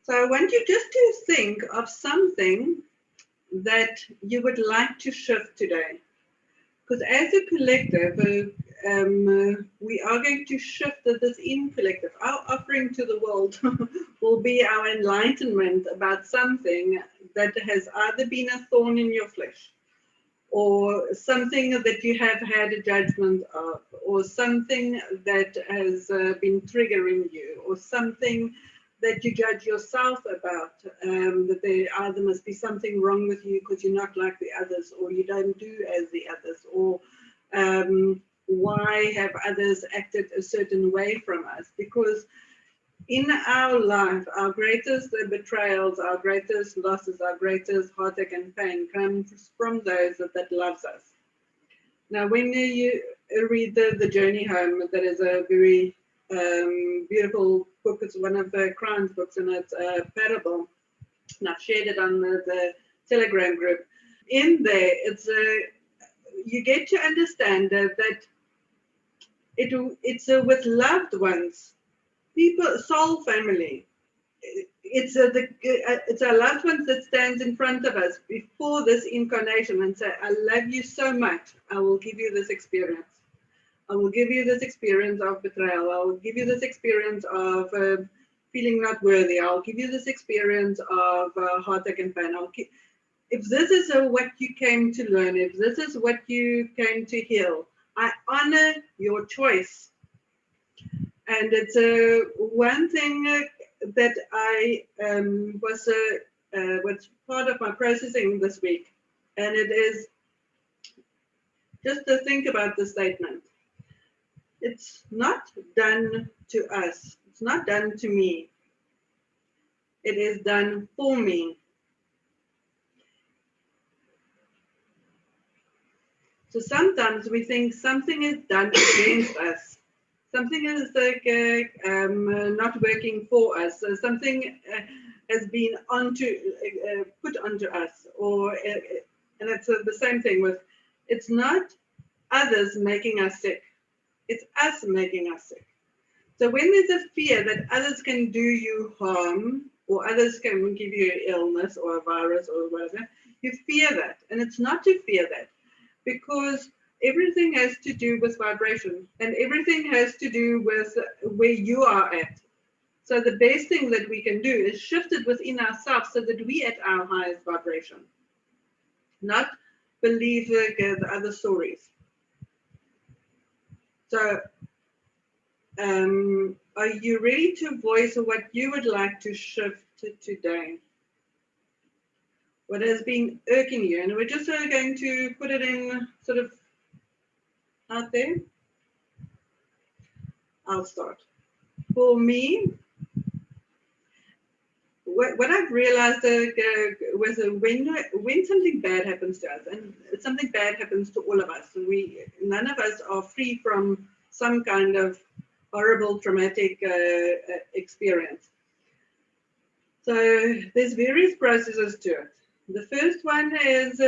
So I want you just to think of something that you would like to shift today. Because as a collective, we are going to shift this in collective. Our offering to the world will be our enlightenment about something that has either been a thorn in your flesh, or something that you have had a judgment of, or something that has been triggering you, or something that you judge yourself about, that there either must be something wrong with you because you're not like the others, or you don't do as the others, or why have others acted a certain way from us? Because in our life, our greatest betrayals, our greatest losses, our greatest heartache and pain comes from those that loves us. Now, when you read the Journey Home, that is a very beautiful book. It's one of the Crown's books, and it's a parable. And I've shared it on the Telegram group. In there, you get to understand that it's with loved ones, people, soul family. It's our loved ones that stands in front of us before this incarnation and say, I love you so much, I will give you this experience. I will give you this experience of betrayal. I will give you this experience of feeling not worthy. I'll give you this experience of heartache and pain. If this is what you came to learn, if this is what you came to heal, I honor your choice. And it's one thing that I was part of my processing this week. And it is just to think about the statement. It's not done to us. It's not done to me. It is done for me. So sometimes we think something is done against us. Something is like not working for us. Something has been put onto us, and it's the same thing with. It's not others making us sick. It's us making us sick. So when there's a fear that others can do you harm, or others can give you an illness or a virus or whatever, you fear that. And it's not to fear that, because everything has to do with vibration, and everything has to do with where you are at. So the best thing that we can do is shift it within ourselves so that we at our highest vibration, not believe the other stories. So are you ready to voice what you would like to shift today? What has been irking you? And we're just going to put it in sort of out there. I'll start. For me, what I've realized was when something bad happens to us, and something bad happens to all of us, none of us are free from some kind of horrible traumatic experience. So there's various processes to it. The first one is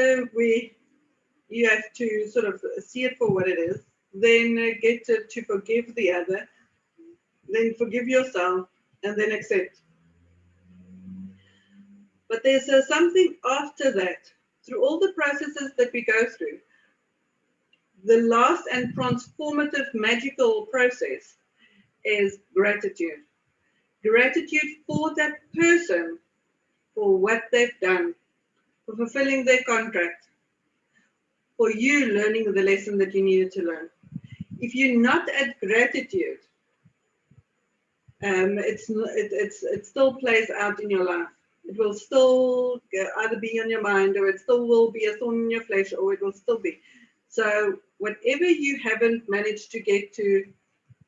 you have to sort of see it for what it is, then get to forgive the other, then forgive yourself, and then accept. But there's something after that, through all the processes that we go through. The last and transformative magical process is gratitude. Gratitude for that person, for what they've done, for fulfilling their contract, for you learning the lesson that you needed to learn. If you're not at gratitude, it still plays out in your life. It will still either be on your mind, or it still will be a thorn in your flesh, or it will still be. So whatever you haven't managed to get to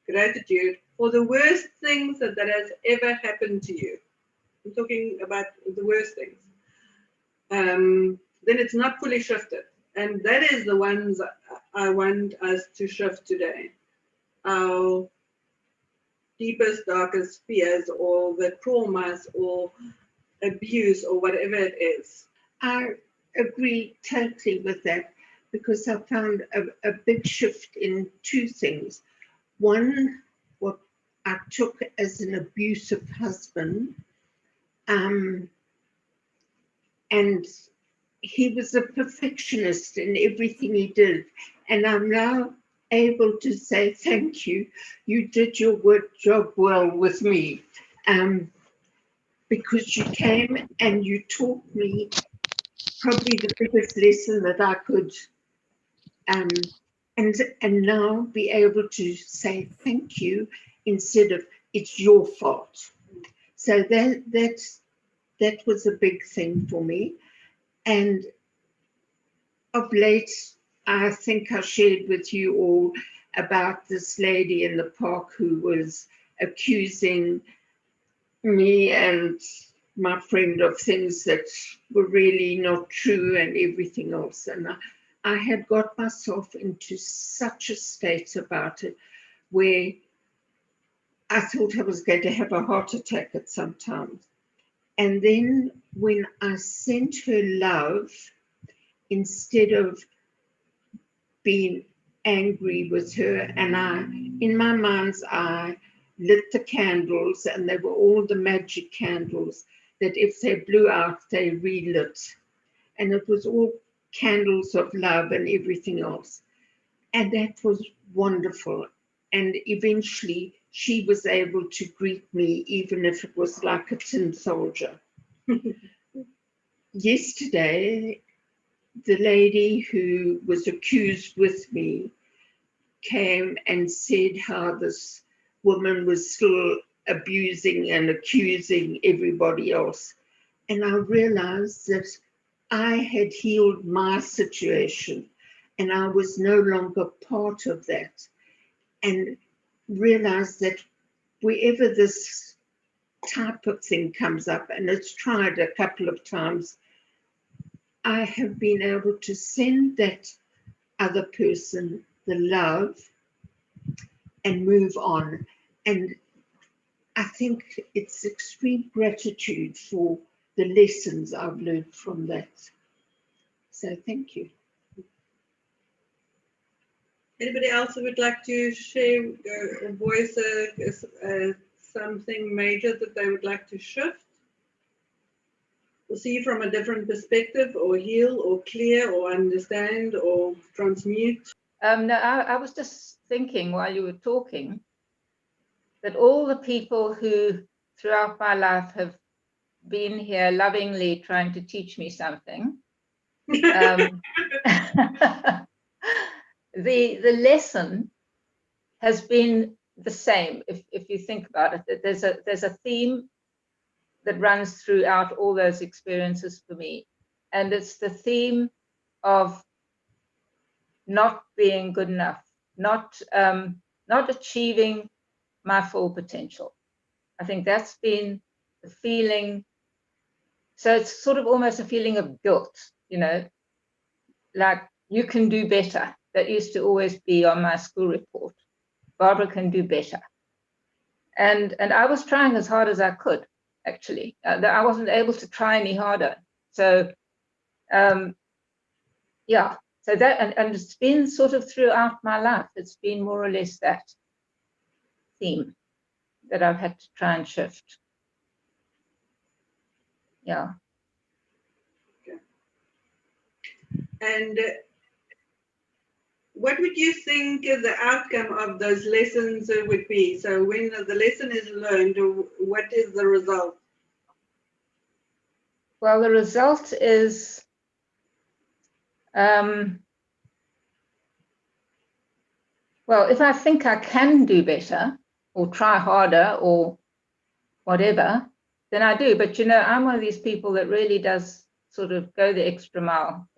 gratitude for the worst things that has ever happened to you, I'm talking about the worst things, then it's not fully shifted. And that is the ones I want us to shift today. Our deepest, darkest fears, or the traumas, or abuse, or whatever it is. I agree totally with that, because I found a big shift in two things. One, what I took as an abusive husband, And he was a perfectionist in everything he did. And I'm now able to say, thank you. You did your job well with me. Because you came and you taught me probably the biggest lesson that I could, and now be able to say thank you instead of it's your fault. So that was a big thing for me. And of late, I think I shared with you all about this lady in the park who was accusing me and my friend of things that were really not true and everything else. And I had got myself into such a state about it where I thought I was going to have a heart attack at some time. And then when I sent her love, instead of being angry with her, and I, in my mind's eye, lit the candles, and they were all the magic candles that if they blew out, they relit. And it was all candles of love and everything else. And that was wonderful. And eventually she was able to greet me, even if it was like a tin soldier. Yesterday, the lady who was accused with me came and said how this woman was still abusing and accusing everybody else. And I realized that I had healed my situation and I was no longer part of that. And realized that wherever this type of thing comes up, and it's tried a couple of times, I have been able to send that other person the love and move on. And I think it's extreme gratitude for the lessons I've learned from that. So thank you. Anybody else who would like to share or voice something major that they would like to shift? Or see from a different perspective, or heal, or clear, or understand, or transmute? No, I was just thinking while you were talking that all the people who throughout my life have been here lovingly trying to teach me something, the lesson has been the same. If you think about it, that there's a theme that runs throughout all those experiences for me, and it's the theme of not being good enough, not achieving my full potential. I think that's been the feeling. So it's sort of almost a feeling of guilt, like you can do better. That used to always be on my school report. Barbara can do better. And I was trying as hard as I could, actually. I wasn't able to try any harder. So, yeah. So that, and it's been sort of throughout my life. It's been more or less that theme that I've had to try and shift. Yeah. Okay. And what would you think the outcome of those lessons would be? So when the lesson is learned, what is the result? Well, the result is well, if I think I can do better or try harder or whatever, then I do. But, I'm one of these people that really does sort of go the extra mile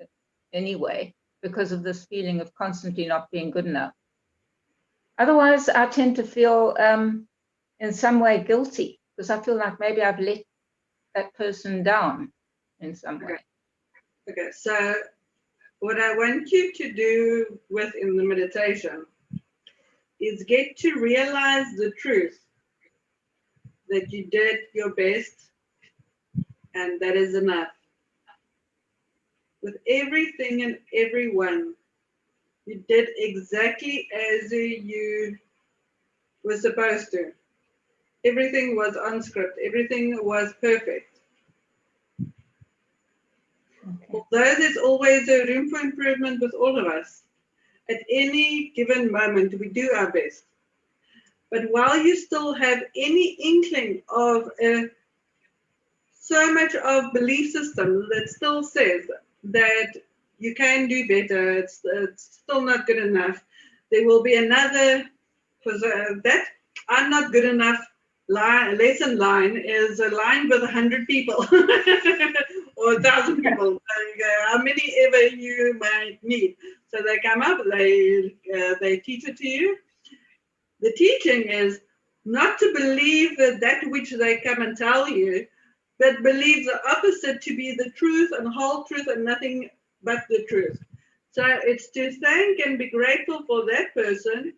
anyway, because of this feeling of constantly not being good enough. Otherwise, I tend to feel in some way guilty, because I feel like maybe I've let that person down in some way. Okay, so what I want you to do within the meditation is get to realize the truth that you did your best and that is enough. With everything and everyone, you did exactly as you were supposed to. Everything was on script. Everything was perfect. Okay. Although there's always a room for improvement with all of us, at any given moment, we do our best. But while you still have any inkling of so much of belief system that still says that you can do better, it's still not good enough, there will be another, because that I'm not good enough lesson line is a line with 100 people or 1,000 people, how many ever you might need. So they come up, they teach it to you. The teaching is not to believe that which they come and tell you, but believe the opposite to be the truth and whole truth and nothing but the truth. So it's to thank and be grateful for that person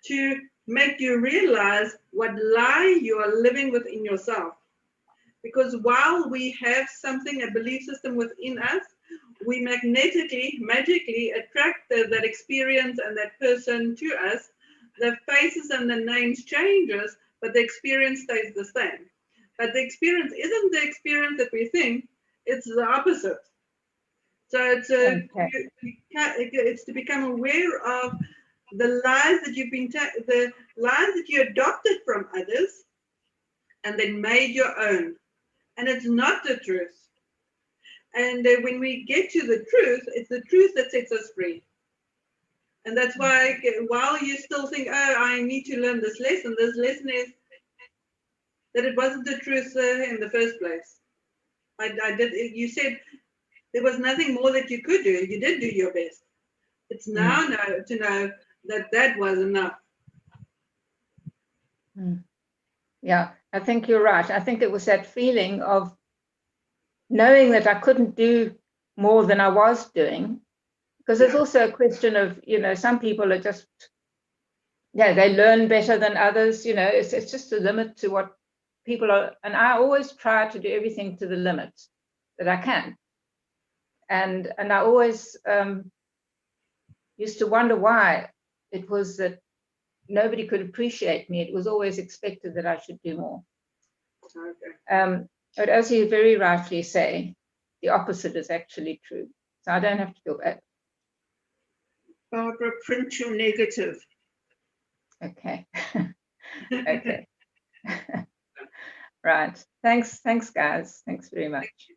to make you realize what lie you are living within yourself. Because while we have something, a belief system within us, we magically attract that experience and that person to us. The faces and the names changes, but the experience stays the same. But the experience isn't the experience that we think, it's the opposite. So it's to become aware of the lies that you've been, the lies that you adopted from others and then made your own. And it's not the truth. And when we get to the truth, it's the truth that sets us free. And that's why while you still think, oh, I need to learn this lesson is that it wasn't the truth in the first place. You said there was nothing more that you could do. You did do your best. It's now to know that that was enough. Yeah, I think you're right. I think it was that feeling of knowing that I couldn't do more than I was doing. Because there's also a question of, some people are just, they learn better than others. It's just a limit to what people are. And I always try to do everything to the limit that I can. And I always used to wonder why it was that nobody could appreciate me. It was always expected that I should do more. Okay. But as you very rightly say, the opposite is actually true. So I don't have to feel bad. Barbara, print your negative. Okay. Okay. Right. Thanks, guys. Thanks very much.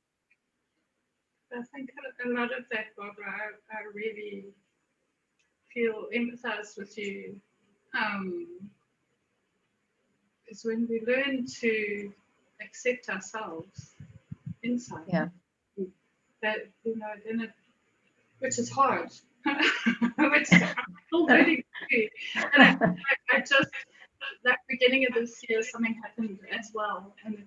I think a lot of that, Barbara, I really feel empathize with you. Is when we learn to accept ourselves inside. Yeah. That then it, which is hard, which I'm still learning to do. And I just that beginning of this year, something happened as well, and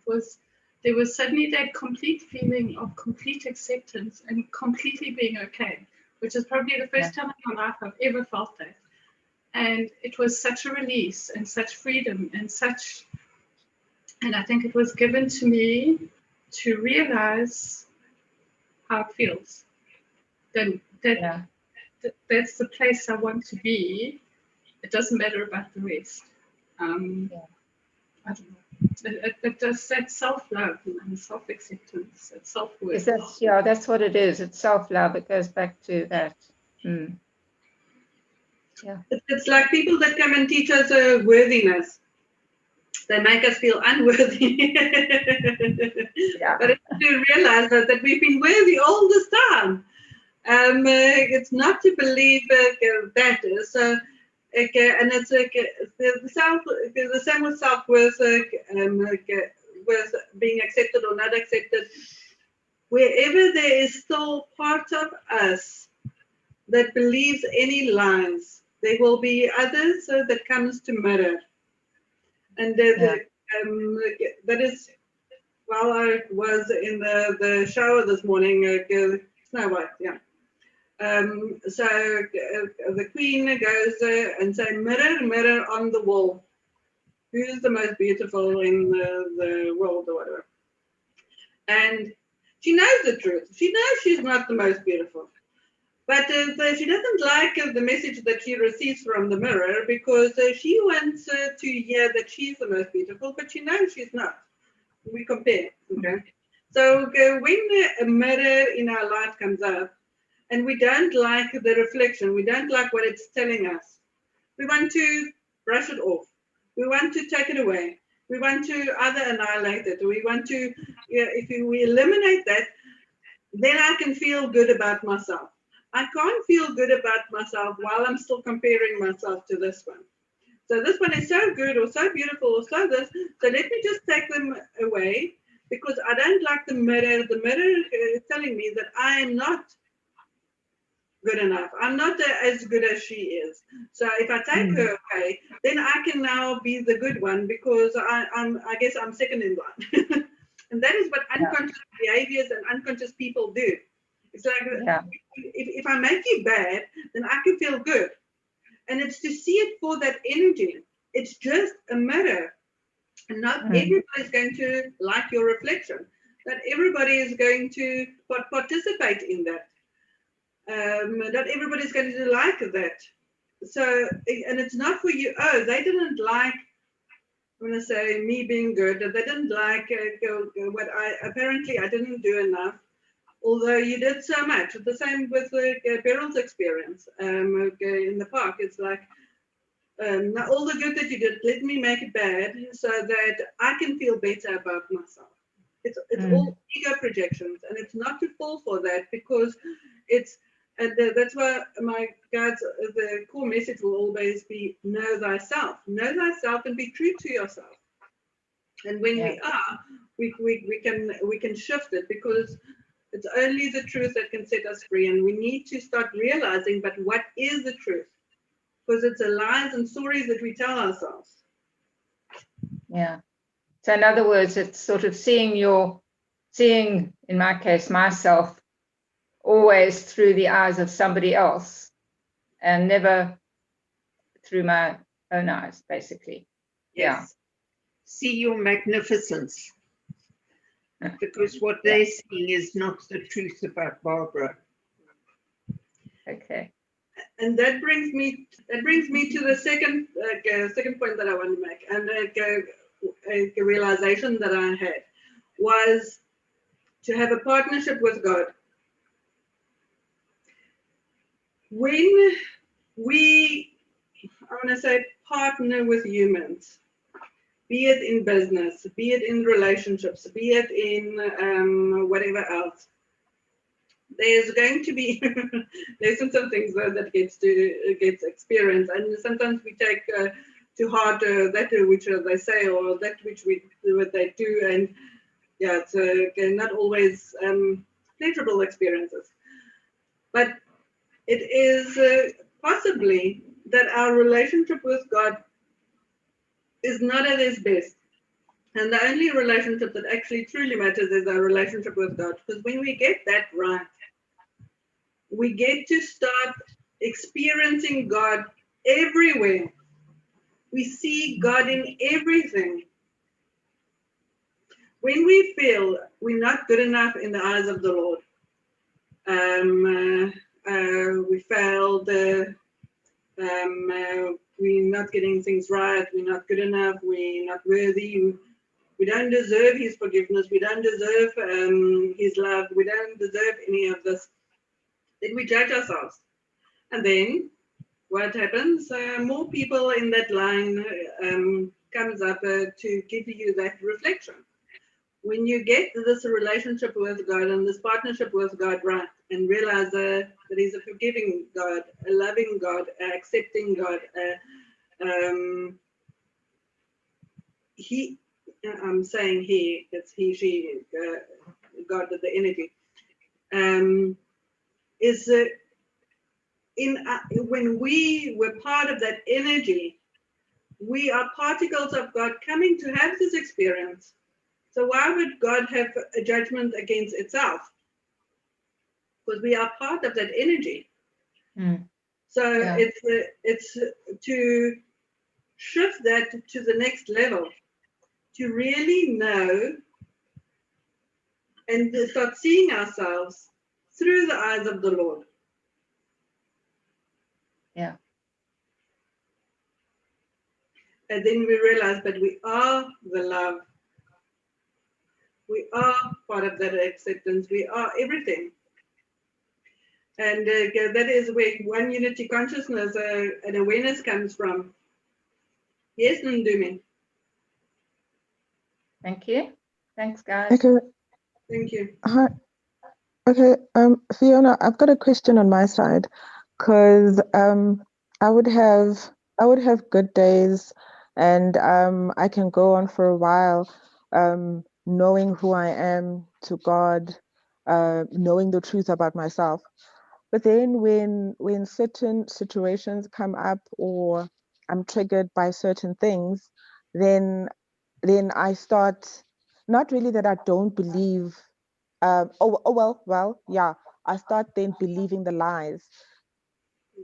there was suddenly that complete feeling of complete acceptance and completely being okay, which is probably the first time in my life I've ever felt that. And it was such a release and such freedom and I think it was given to me to realize how it feels. That's the place I want to be. It doesn't matter about the rest. I don't know. It does that self-love and self-acceptance, that self-worth. That's what it is. It's self-love. It goes back to that. Yeah. It's like people that come and teach us worthiness. They make us feel unworthy. But it's to realize that we've been worthy all this time. It's not to believe that is. And it's the same with self-worth, with being accepted or not accepted. Wherever there is still part of us that believes any lies, there will be others that comes to mirror. And that is, while I was in the shower this morning, Snow White, so the queen goes and say, mirror, mirror on the wall, who's the most beautiful in the world or whatever. And she knows the truth. She knows she's not the most beautiful. But she doesn't like the message that she receives from the mirror because she wants to hear that she's the most beautiful, but she knows she's not. We compare, okay? So when a mirror in our life comes up and we don't like the reflection, we don't like what it's telling us, we want to brush it off. We want to take it away. We want to either annihilate it. We want to, if we eliminate that, then I can feel good about myself. I can't feel good about myself while I'm still comparing myself to this one. So this one is so good or so beautiful or so this. So let me just take them away because I don't like the mirror. The mirror is telling me that I am not good enough. I'm not as good as she is. So if I take her away, then I can now be the good one because I guess I'm second in line. And that is what unconscious behaviors and unconscious people do. It's like if I make you bad, then I can feel good. And it's to see it for that energy. It's just a mirror. And not everybody's going to like your reflection. Not everybody is going to participate in that. Not everybody's going to like that. So, and it's not for you. Oh, they didn't like, I'm going to say, me being good. They didn't like what apparently I didn't do enough. Although you did so much. The same with Beryl's experience in the park. It's like, all the good that you did, let me make it bad so that I can feel better about myself. It's all ego projections, and it's not to fall for that because it's, and that's why my guides, the core message will always be know thyself. Know thyself and be true to yourself. And when we are, we can shift it because it's only the truth that can set us free. And we need to start realizing, but what is the truth? Because it's the lies and stories that we tell ourselves. Yeah. So in other words, it's sort of seeing, in my case, myself always through the eyes of somebody else and never through my own eyes, basically. Yes. See your magnificence. Because what they're seeing is not the truth about Barbara. Okay. And that brings me to the second point that I want to make, and a realization that I had was to have a partnership with God. When we, I want to say, partner with humans, be it in business, be it in relationships, be it in whatever else, there's going to be there's some things that gets experienced, and sometimes we take to heart that which they say or that which what they do, and it's not always pleasurable experiences. But it is possibly that our relationship with God is not at its best. And the only relationship that actually truly matters is our relationship with God. Because when we get that right, we get to start experiencing God everywhere. We see God in everything. When we feel we're not good enough in the eyes of the Lord, we failed, we're not getting things right, we're not good enough, we're not worthy, we don't deserve His forgiveness, we don't deserve His love, we don't deserve any of this, then we judge ourselves. And then what happens? More people in that line comes up to give you that reflection. When you get this relationship with God and this partnership with God right, and realize that He's a forgiving God, a loving God, accepting God, I'm saying He, it's He, she, God, the energy, is when we were part of that energy, we are particles of God coming to have this experience. So why would God have a judgment against itself? Because we are part of that energy. So it's to shift that to the next level, to really know and to start seeing ourselves through the eyes of the Lord. Yeah. And then we realize that we are the love. We are part of that acceptance. We are everything. And that is where one unity consciousness and awareness comes from. Yes, Ndumi. Thank you. Thanks, guys. Okay. Thank you. Hi. Okay. Fiona, I've got a question on my side, because I would have good days, and I can go on for a while, knowing who I am to God, knowing the truth about myself. But then when certain situations come up, or I'm triggered by certain things, then I start, not really that I don't believe, yeah, I start then believing the lies.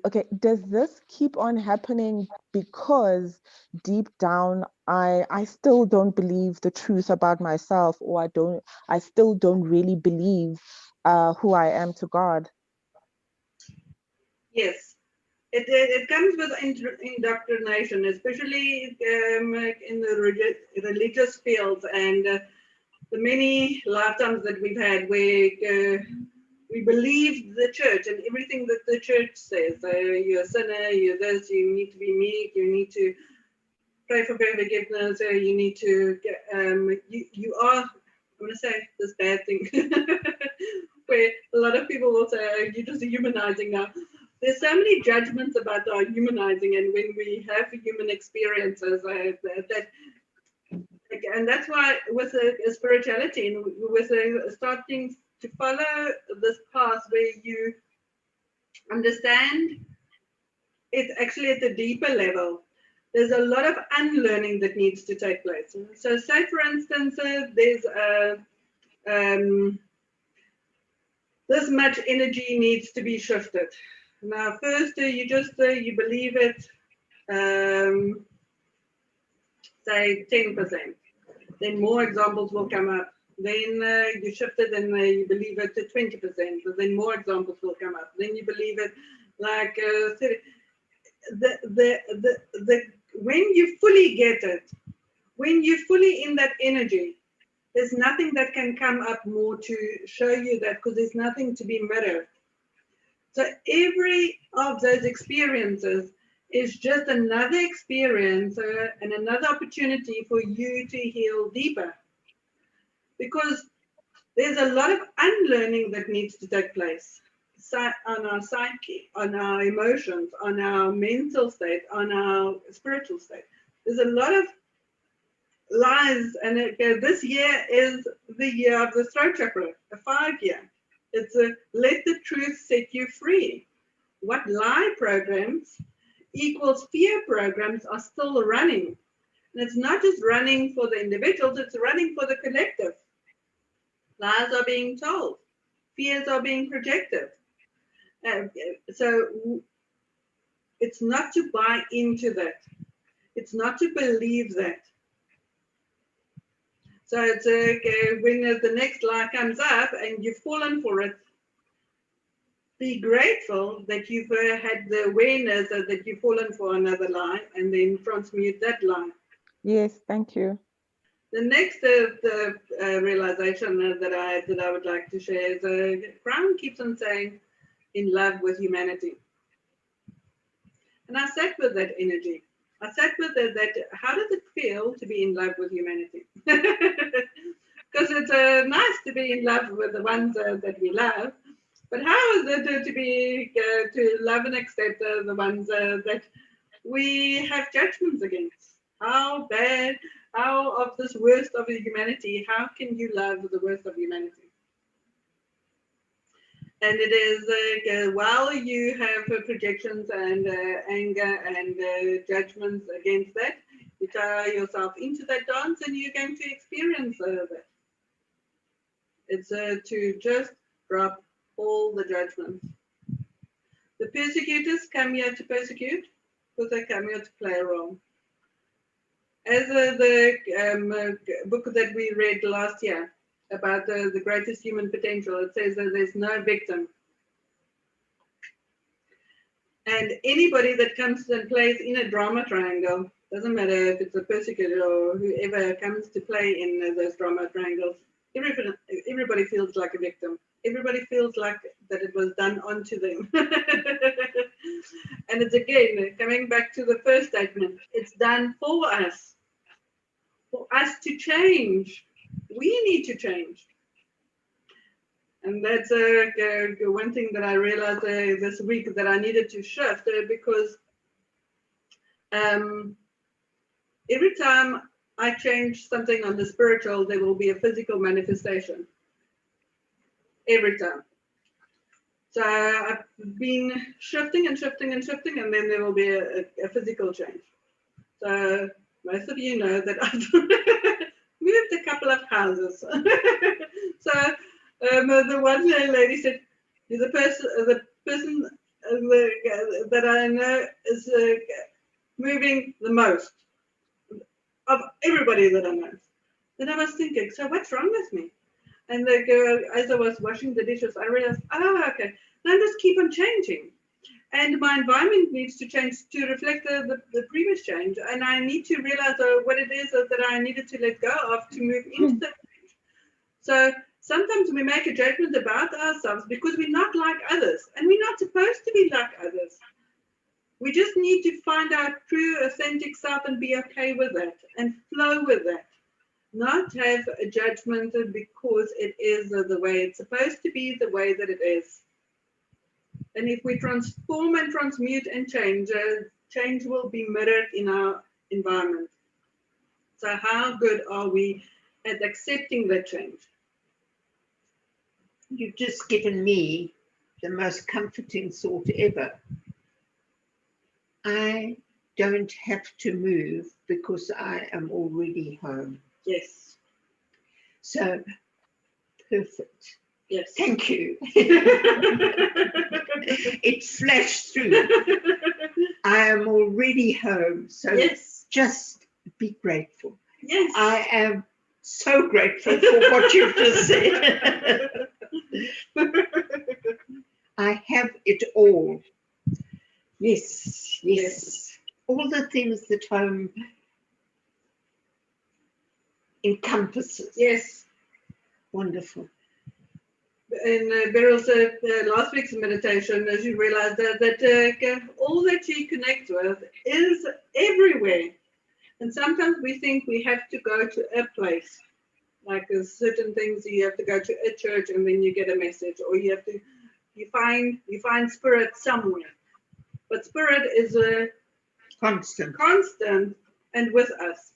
Okay, does this keep on happening because deep down I still don't believe the truth about myself, or I still don't really believe who I am to God? Yes. It comes with indoctrination, especially in the religious fields, and the many lifetimes that we've had where we believe the church and everything that the church says. You're a sinner, you're this, you need to be meek, you need to pray for forgiveness, you need to you are, I'm going to say this bad thing, where a lot of people will say, oh, you're just humanizing now. There's so many judgments about our humanizing, and when we have human experiences, and that's why with spirituality and with starting to follow this path where you understand it actually at a deeper level, there's a lot of unlearning that needs to take place. So say for instance, there's this much energy needs to be shifted. Now first you just you believe it, say 10%. Then more examples will come up. Then you shift it and you believe it to 20%. But then more examples will come up. Then you believe it like 30. When you fully get it, when you're fully in that energy, there's nothing that can come up more to show you that, because there's nothing to be mirrored. So every of those experiences is just another experience and another opportunity for you to heal deeper. Because there's a lot of unlearning that needs to take place on our psyche, on our emotions, on our mental state, on our spiritual state. There's a lot of lies, and this year is the year of the throat chakra, a 5-year. It's a let the truth set you free. What lie programs equals fear programs are still running. And it's not just running for the individuals, it's running for the collective. Lies are being told. Fears are being projected. So it's not to buy into that. It's not to believe that. So it's when the next lie comes up and you've fallen for it, be grateful that you've had the awareness that you've fallen for another lie, and then transmute that lie. Yes, thank you. The next realization that I would like to share is Crown keeps on saying, in love with humanity. And I sat with that energy. I sat with that. How does it feel to be in love with humanity? Because it's nice to be in love with the ones that we love. But how is it to be to love and accept the ones that we have judgments against? How bad? How of this worst of humanity? How can you love the worst of humanity? And it is while you have projections and anger and judgments against that, you tie yourself into that dance, and you're going to experience that. It's to just drop all the judgments. The persecutors come here to persecute because they come here to play a role. As the book that we read last year about the greatest human potential, it says that there's no victim. And anybody that comes and plays in a drama triangle, doesn't matter if it's a persecutor or whoever comes to play in those drama triangles, Everybody feels like a victim. Everybody feels like that it was done onto them. And it's again, coming back to the first statement, it's done for us to change. We need to change. And that's one thing that I realized this week, that I needed to shift, because every time I change something on the spiritual, there will be a physical manifestation. Every time. So I've been shifting and shifting and shifting, and then there will be a physical change. So most of you know that I've moved a couple of houses. So the one lady said, the person that I know is moving the most of everybody that I know. Then I was thinking, so what's wrong with me? And as I was washing the dishes, I realized, okay, now I just keep on changing. And my environment needs to change to reflect the previous change. And I need to realize what it is that I needed to let go of to move into that change. So sometimes we make a judgment about ourselves because we're not like others. And we're not supposed to be like others. We just need to find our true, authentic self and be okay with that and flow with that. Not have a judgment because it is the way it's supposed to be, the way that it is. And if we transform and transmute and change, change will be mirrored in our environment. So how good are we at accepting that change? You've just given me the most comforting thought ever. I don't have to move because I am already home. Yes. So, perfect. Yes. Thank you. It flashed through. I am already home. So yes. Just be grateful. Yes. I am so grateful for what you've just said. I have it all. Yes, yes. Yes. All the things that home encompasses. Yes. Wonderful. In Beryl's last week's meditation, as you realize that all that you connect with is everywhere. And sometimes we think we have to go to a place. Like there's certain things you have to go to a church and then you get a message, or you find spirit somewhere. But spirit is a constant and with us.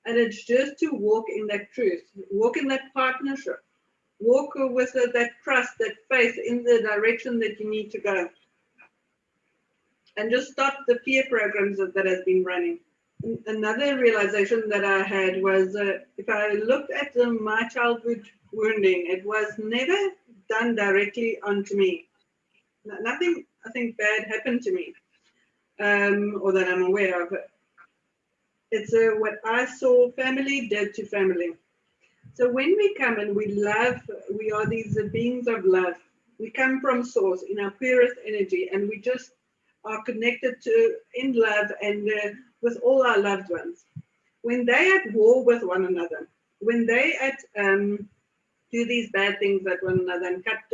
And it's just to walk in that truth, walk in that partnership, walk with that trust, that faith in the direction that you need to go. And just stop the fear programs that has been running. Another realization that I had was if I looked at my childhood wounding, it was never done directly onto me. Nothing, I think, bad happened to me, or that I'm aware of. It's what I saw family did to family. So when we come and we love, we are these beings of love. We come from source in our purest energy, and we just are connected to in love and with all our loved ones. When they at war with one another, when they do these bad things at one another and cut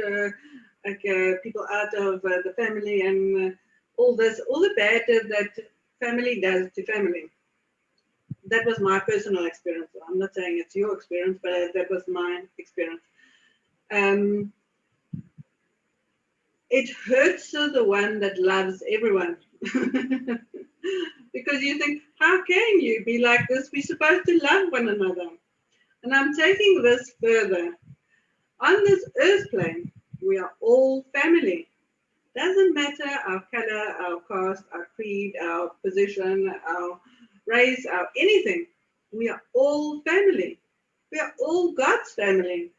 people out of the family and all the bad that family does to family. That was my personal experience. I'm not saying it's your experience, but that was my experience. It hurts the one that loves everyone. Because you think, how can you be like this? We're supposed to love one another. And I'm taking this further. On this earth plane, we are all family. Doesn't matter our color, our caste, our creed, our position, our race, our anything. We are all family. We are all God's family.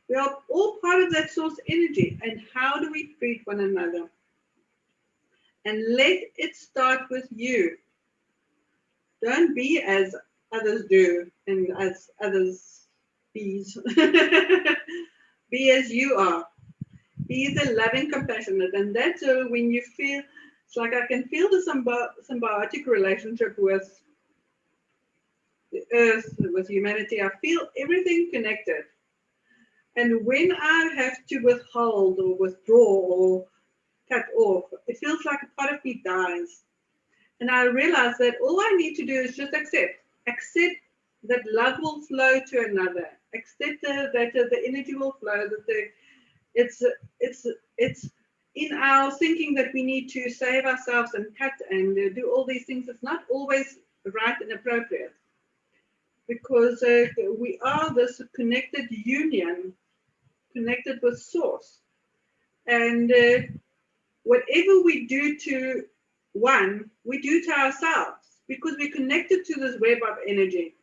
We are all part of that source energy. And how do we treat one another? And let it start with you. Don't be as others do and as others bees. Be as you are. Be the loving, compassionate. And that's when you feel, it's like I can feel the symbiotic relationship with the earth, with humanity. I feel everything connected. And when I have to withhold or withdraw or cut off, it feels like a part of me dies. And I realize that all I need to do is just accept that love will flow to another, accept that the energy will flow, that it's in our thinking that we need to save ourselves and cut and do all these things. It's not always right and appropriate, because we are this connected union, connected with source, and whatever we do to one, we do to ourselves, because we're connected to this web of energy.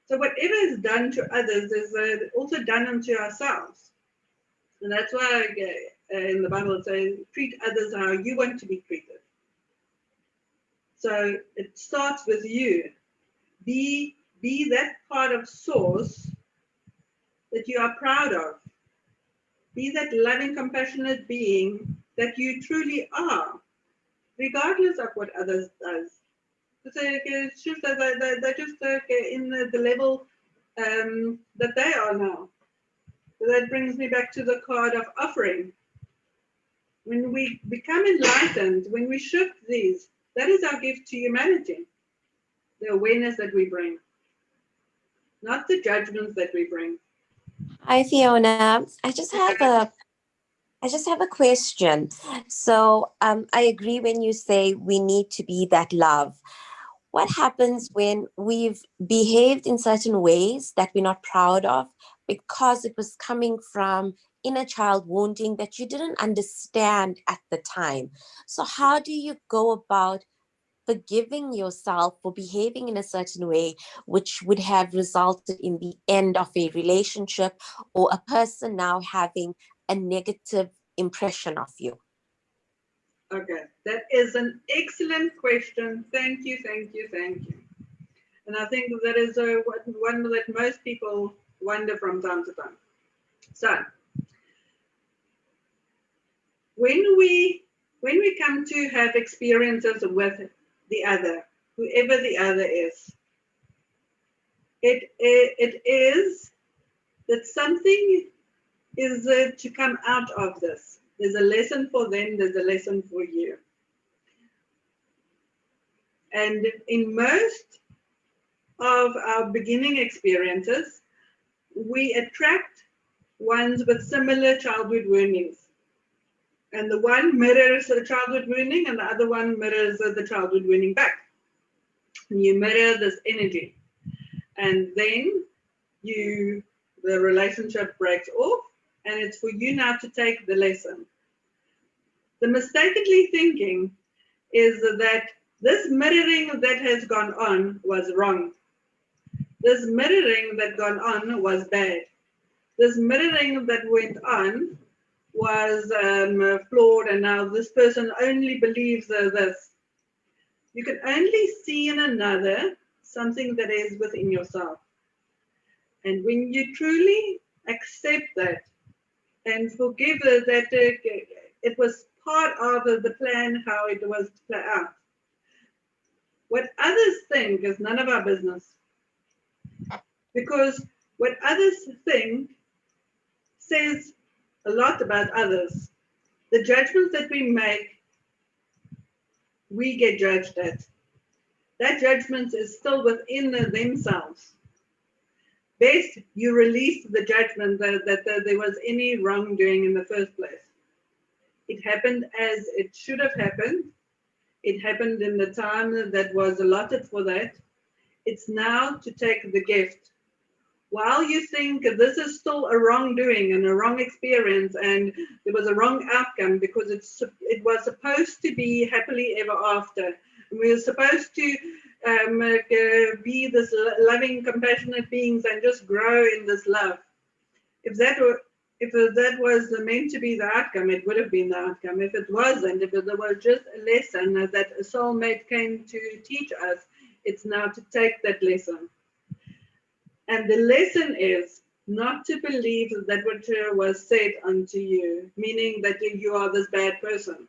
So whatever is done to others is also done unto ourselves. And that's why in the Bible it says, treat others how you want to be treated. So it starts with you. Be that part of source that you are proud of. Be that loving, compassionate being that you truly are, regardless of what others does. It's just that they're just in the level that they are now. So that brings me back to the card of offering. When we become enlightened, when we shift these, that is our gift to humanity. The awareness that we bring, not the judgments that we bring. Hi, Fiona. I just have a question. So I agree when you say we need to be that love. What happens when we've behaved in certain ways that we're not proud of because it was coming from inner child wounding that you didn't understand at the time? So how do you go about forgiving yourself for behaving in a certain way, which would have resulted in the end of a relationship or a person now having a negative impression of you? Okay, that is an excellent question. Thank you. And I think that is one that most people wonder from time to time. So, when we come to have experiences with the other, whoever the other is, it is that something is to come out of this. There's a lesson for them, there's a lesson for you. And in most of our beginning experiences, we attract ones with similar childhood woundings. And the one mirrors the childhood wounding and the other one mirrors the childhood wounding back. And you mirror this energy. And then the relationship breaks off, and it's for you now to take the lesson. The mistakenly thinking is that this mirroring that has gone on was wrong. This mirroring that gone on was bad. This mirroring that went on was flawed, and now this person only believes this. You can only see in another something that is within yourself. And when you truly accept that and forgive that it was part of the plan, how it was to play out. What others think is none of our business. Because what others think says a lot about others. The judgments that we make, we get judged at. That judgment is still within themselves. Best you release the judgment that there was any wrongdoing in the first place. It happened as it should have happened. It happened in the time that was allotted for that. It's now to take the gift. While you think this is still a wrongdoing and a wrong experience and there was a wrong outcome because it was supposed to be happily ever after. We were supposed to be this loving, compassionate beings and just grow in this love. If that was meant to be the outcome, it would have been the outcome. If it wasn't, if there was just a lesson that a soulmate came to teach us, it's now to take that lesson. And the lesson is not to believe that what was said unto you, meaning that you are this bad person,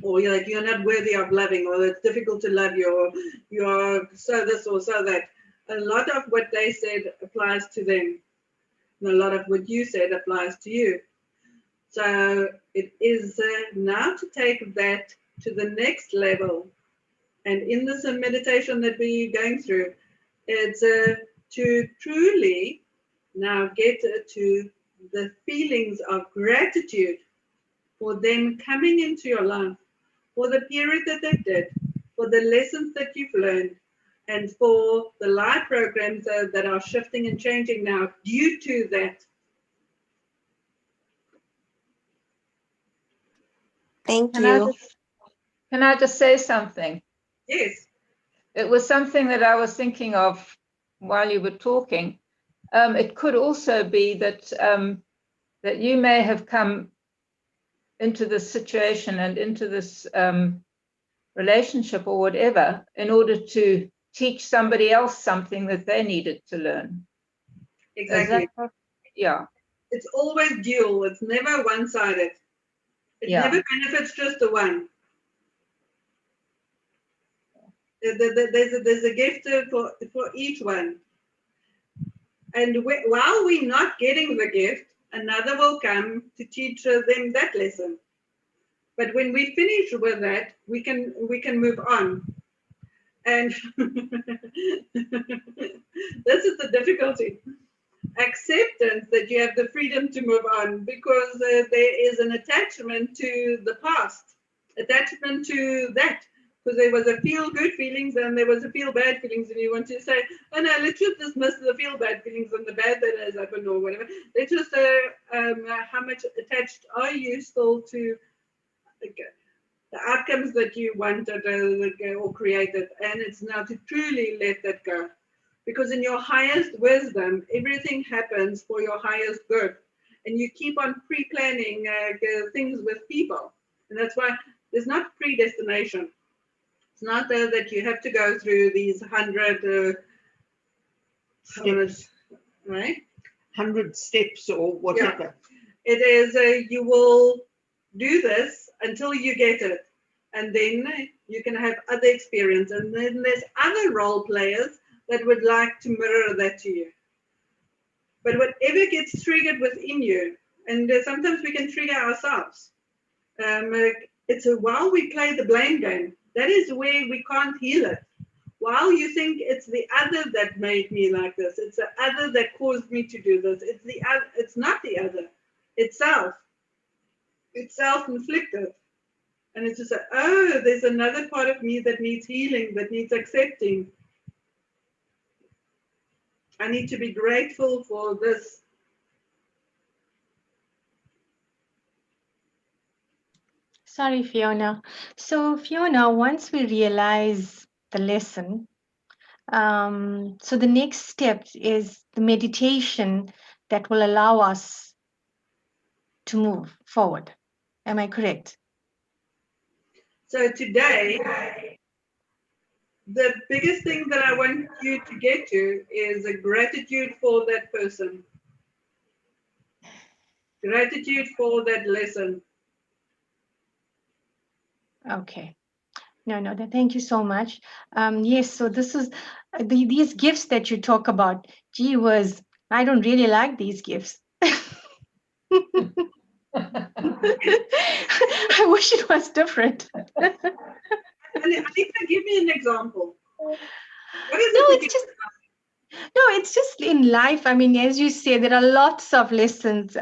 or you're not worthy of loving, or it's difficult to love you, or you're so this or so that. A lot of what they said applies to them. And a lot of what you said applies to you. So it is now to take that to the next level. And in this meditation that we're going through, it's to truly now get to the feelings of gratitude for them coming into your life, for the period that they did, for the lessons that you've learned, and for the life programs that are shifting and changing now due to that. Thank Can you. I just say something? Yes. It was something that I was thinking of while you were talking. It could also be that that you may have come into this situation and into this relationship or whatever in order to teach somebody else something that they needed to learn. Exactly. Yeah. It's always dual. It's never one-sided. It Yeah. never benefits just the one. There's a gift for each one. And while we're not getting the gift, another will come to teach them that lesson. But when we finish with that, we can move on. And this is the difficulty. Acceptance that you have the freedom to move on, because there is an attachment to the past, attachment to that, because there was a feel good feelings and there was a feel bad feelings, and you want to say, oh no, let's just dismiss the feel bad feelings and the bad that has happened or whatever. Let's just how much attached are you still to the outcomes that you wanted or created, and it's now to truly let that go. Because in your highest wisdom, everything happens for your highest good. And you keep on pre-planning things with people. And that's why there's not predestination. It's not that you have to go through these 100 steps, right? 100 steps or whatever. Yeah. It is, you will do this until you get it. And then you can have other experience. And then there's other role players that would like to mirror that to you. But whatever gets triggered within you, and sometimes we can trigger ourselves. It's while we play the blame game, that is where we can't heal it. While you think it's the other that made me like this, it's the other that caused me to do this. It's the other. It's not the other. It's self. It's self-inflicted. And it's just oh, there's another part of me that needs healing, that needs accepting. I need to be grateful for this. Sorry, Fiona. So, Fiona, once we realize the lesson, so the next step is the meditation that will allow us to move forward. Am I correct? So today, the biggest thing that I want you to get to is a gratitude for that person. Gratitude for that lesson. Okay. No, thank you so much. Yes, so this is these gifts that you talk about. Gee whiz, I don't really like these gifts. I wish it was different. And I think give me an example. What is No, it? it's just in life. I mean, as you say, there are lots of lessons,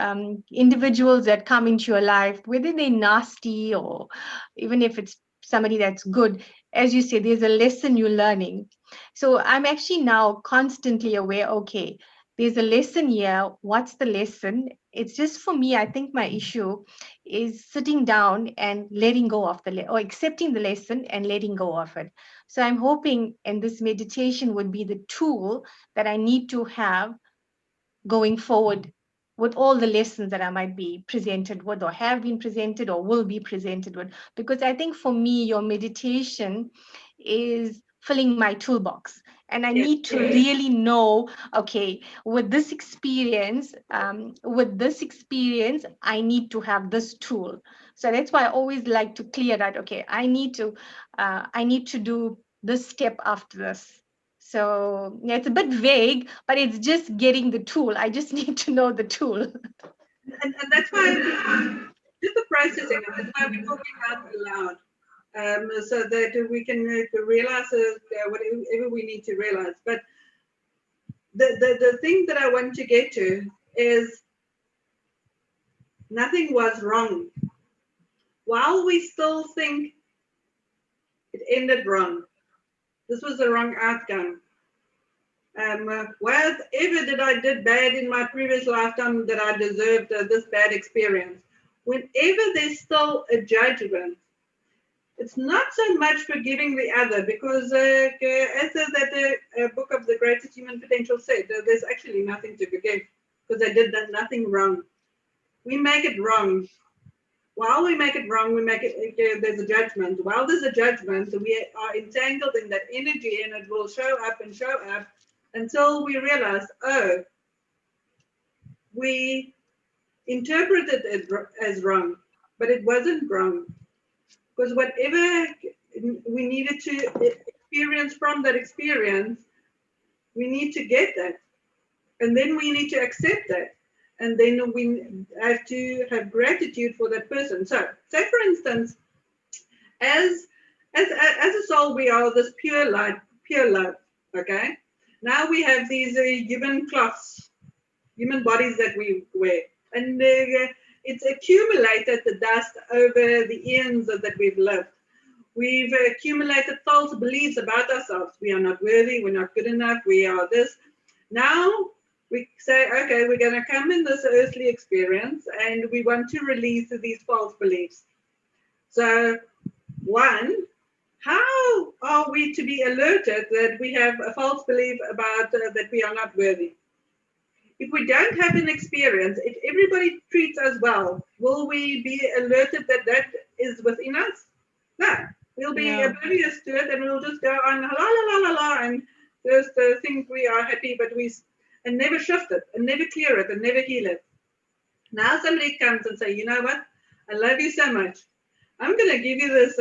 individuals that come into your life, whether they're nasty or even if it's somebody that's good. As you say, there's a lesson you're learning. So I'm actually now constantly aware, okay, there's a lesson here. What's the lesson? It's just for me, I think my issue is sitting down and letting go of or accepting the lesson and letting go of it. So I'm hoping, and this meditation would be the tool that I need to have going forward with all the lessons that I might be presented with or have been presented or will be presented with. Because I think for me, your meditation is filling my toolbox. And I need to really know, okay, with this experience, I need to have this tool. So that's why I always like to clear that, okay, I need to do this step after this. So yeah, it's a bit vague, but it's just getting the tool. I just need to know the tool. And that's why just the processing, and that's why we're talking out aloud, so that we can realize whatever we need to realize. But the thing that I want to get to is nothing was wrong. While we still think it ended wrong, this was the wrong outcome. Whatever that I did bad in my previous lifetime that I deserved this bad experience, whenever there's still a judgment, it's not so much forgiving the other, because as that book of the Greatest Human Potential said, there's actually nothing to forgive because they did nothing wrong. We make it wrong. While we make it wrong, there's a judgment. While there's a judgment, we are entangled in that energy, and it will show up and show up until we realize, oh, we interpreted it as wrong, but it wasn't wrong. Because whatever we needed to experience from that experience, we need to get that. And then we need to accept that. And then we have to have gratitude for that person. So, say for instance, as a soul, we are this pure light, pure love, okay? Now we have these human cloths, human bodies that we wear. And it's accumulated the dust over the eons that we've lived. We've accumulated false beliefs about ourselves. We are not worthy, we're not good enough, we are this. Now we say, okay, we're going to come in this earthly experience and we want to release these false beliefs. So, one, how are we to be alerted that we have a false belief about that we are not worthy? If we don't have an experience, if everybody treats us well, will we be alerted that that is within us? No. We'll be oblivious to it and we'll just go on la la la la la and just think we are happy, but and never shift it and never clear it and never heal it. Now somebody comes and say, you know what? I love you so much. I'm going to give you this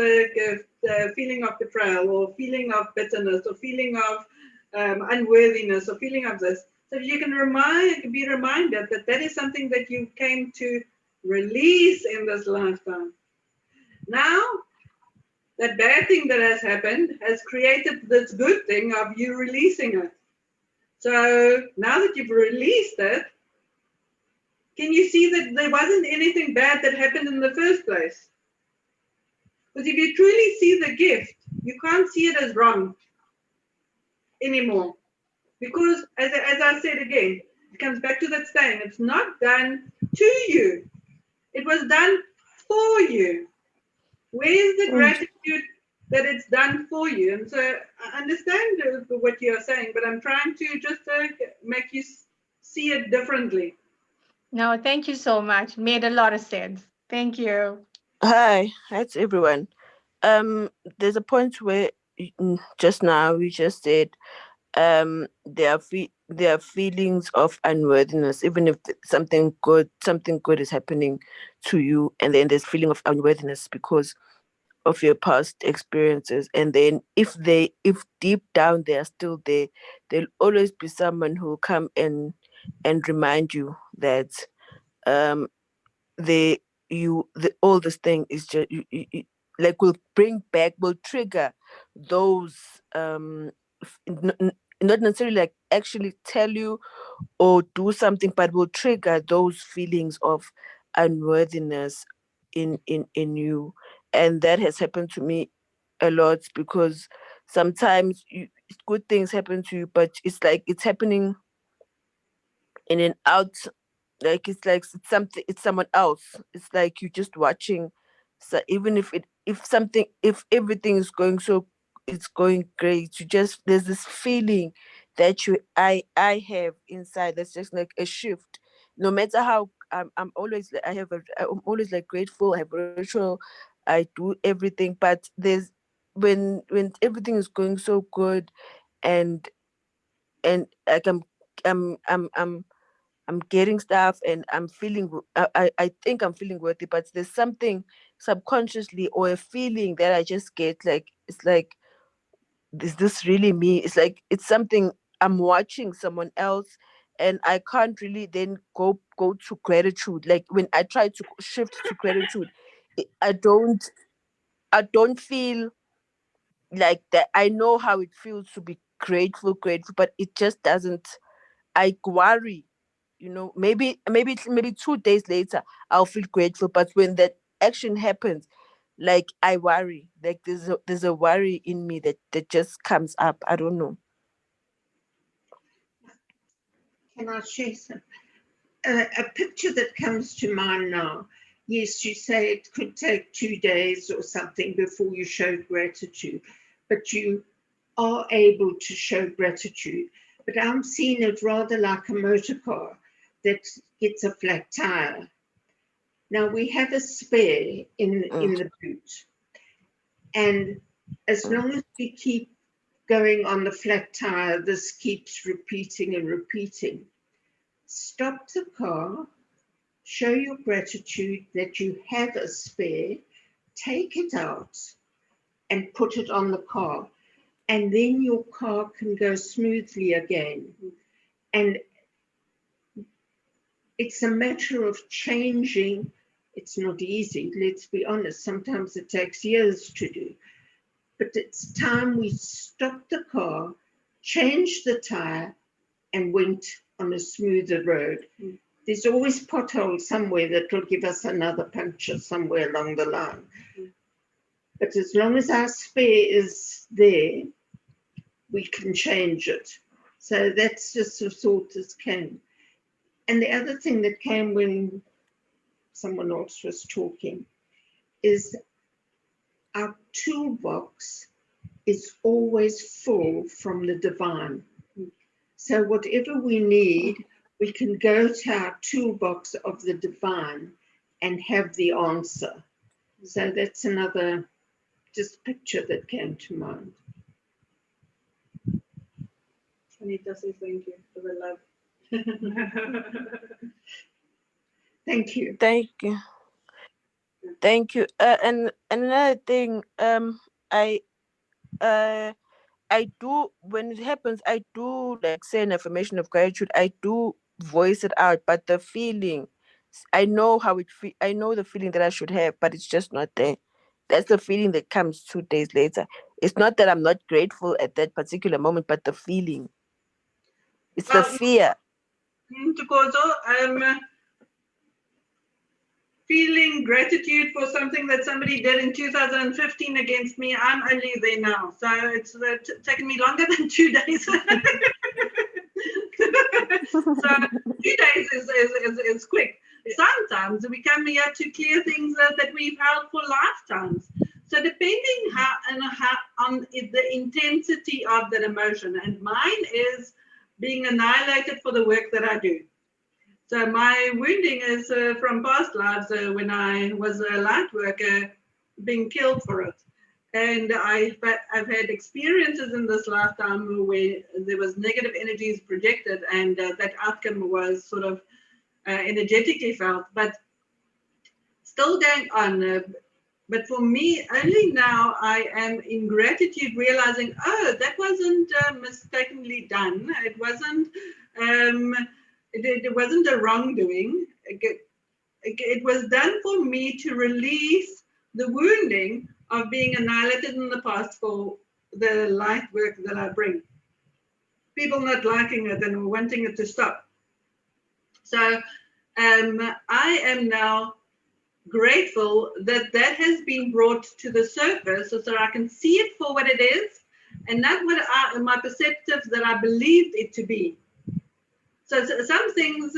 feeling of betrayal or feeling of bitterness or feeling of unworthiness or feeling of this. So you can be reminded that that is something that you came to release in this lifetime. Now, that bad thing that has happened has created this good thing of you releasing it. So now that you've released it, can you see that there wasn't anything bad that happened in the first place? Because if you truly see the gift, you can't see it as wrong anymore. Because, as I said again, it comes back to that saying, it's not done to you. It was done for you. Where's the gratitude that it's done for you? And so I understand what you're saying, but I'm trying to just make you see it differently. No, thank you so much. Made a lot of sense. Thank you. Hi to everyone. There's a point where just now we just said there are feelings of unworthiness, even if something good is happening to you, and then there's feeling of unworthiness because of your past experiences. And then if deep down they are still there, there'll always be someone who will come and remind you that all this thing is just like will trigger those not necessarily like actually tell you or do something, but will trigger those feelings of unworthiness in you. And that has happened to me a lot, because sometimes good things happen to you, but it's like it's happening in and out, like it's something, it's someone else. It's like you're just watching. So even if everything is going it's going great, you just, there's this feeling that I have inside, that's just like a shift. No matter how I'm always I'm always like grateful, I have a ritual, I do everything, but there's when everything is going so good, and like I'm I'm I'm I'm getting stuff and I'm feeling, I think I'm feeling worthy, but there's something subconsciously or a feeling that I just get, like, it's like is this really me? It's like it's something I'm watching someone else, and I can't really then go to gratitude. Like when I try to shift to gratitude, I don't feel like that. I know how it feels to be grateful, but it just doesn't. I worry, maybe 2 days later I'll feel grateful, but when that action happens, like I worry, like there's a worry in me that just comes up. I don't know. Can I share some? A picture that comes to mind now. Yes, you say it could take 2 days or something before you show gratitude, but you are able to show gratitude. But I'm seeing it rather like a motor car that gets a flat tire. Now we have a spare in the boot, and as long as we keep going on the flat tire, this keeps repeating and repeating. Stop the car, show your gratitude that you have a spare, take it out and put it on the car, and then your car can go smoothly again. And it's a matter of changing. It's not easy, let's be honest. Sometimes it takes years to do. But it's time we stopped the car, changed the tire, and went on a smoother road. There's always potholes somewhere that will give us another puncture somewhere along the line. But as long as our spare is there, we can change it. So that's just a thought that came. And the other thing that came when someone else was talking is our toolbox is always full from the divine. So whatever we need, we can go to our toolbox of the divine and have the answer. So that's another just picture that came to mind. Anita says thank you for the love. Thank you. Thank you. Thank you. And another thing, I do, when it happens, I do like say an affirmation of gratitude. I do voice it out, but the feeling, I know how it feel. I know the feeling that I should have, but it's just not there. That's the feeling that comes 2 days later. It's not that I'm not grateful at that particular moment, but the feeling. It's the fear. Feeling gratitude for something that somebody did in 2015 against me. I'm only there now, so it's taken me longer than 2 days. So 2 days is quick. Sometimes we come here to clear things that we've held for lifetimes. So depending on the intensity of that emotion, and mine is being annihilated for the work that I do. So my wounding is from past lives when I was a light worker, being killed for it. And I've had experiences in this lifetime where there was negative energies projected, and that outcome was sort of energetically felt, but still going on. But for me, only now I am in gratitude, realizing, oh, that wasn't mistakenly done. It wasn't. It wasn't a wrongdoing. It was done for me to release the wounding of being annihilated in the past for the light work that I bring. People not liking it and wanting it to stop. So I am now grateful that that has been brought to the surface so that I can see it for what it is and not what my perceptives that I believed it to be. So some things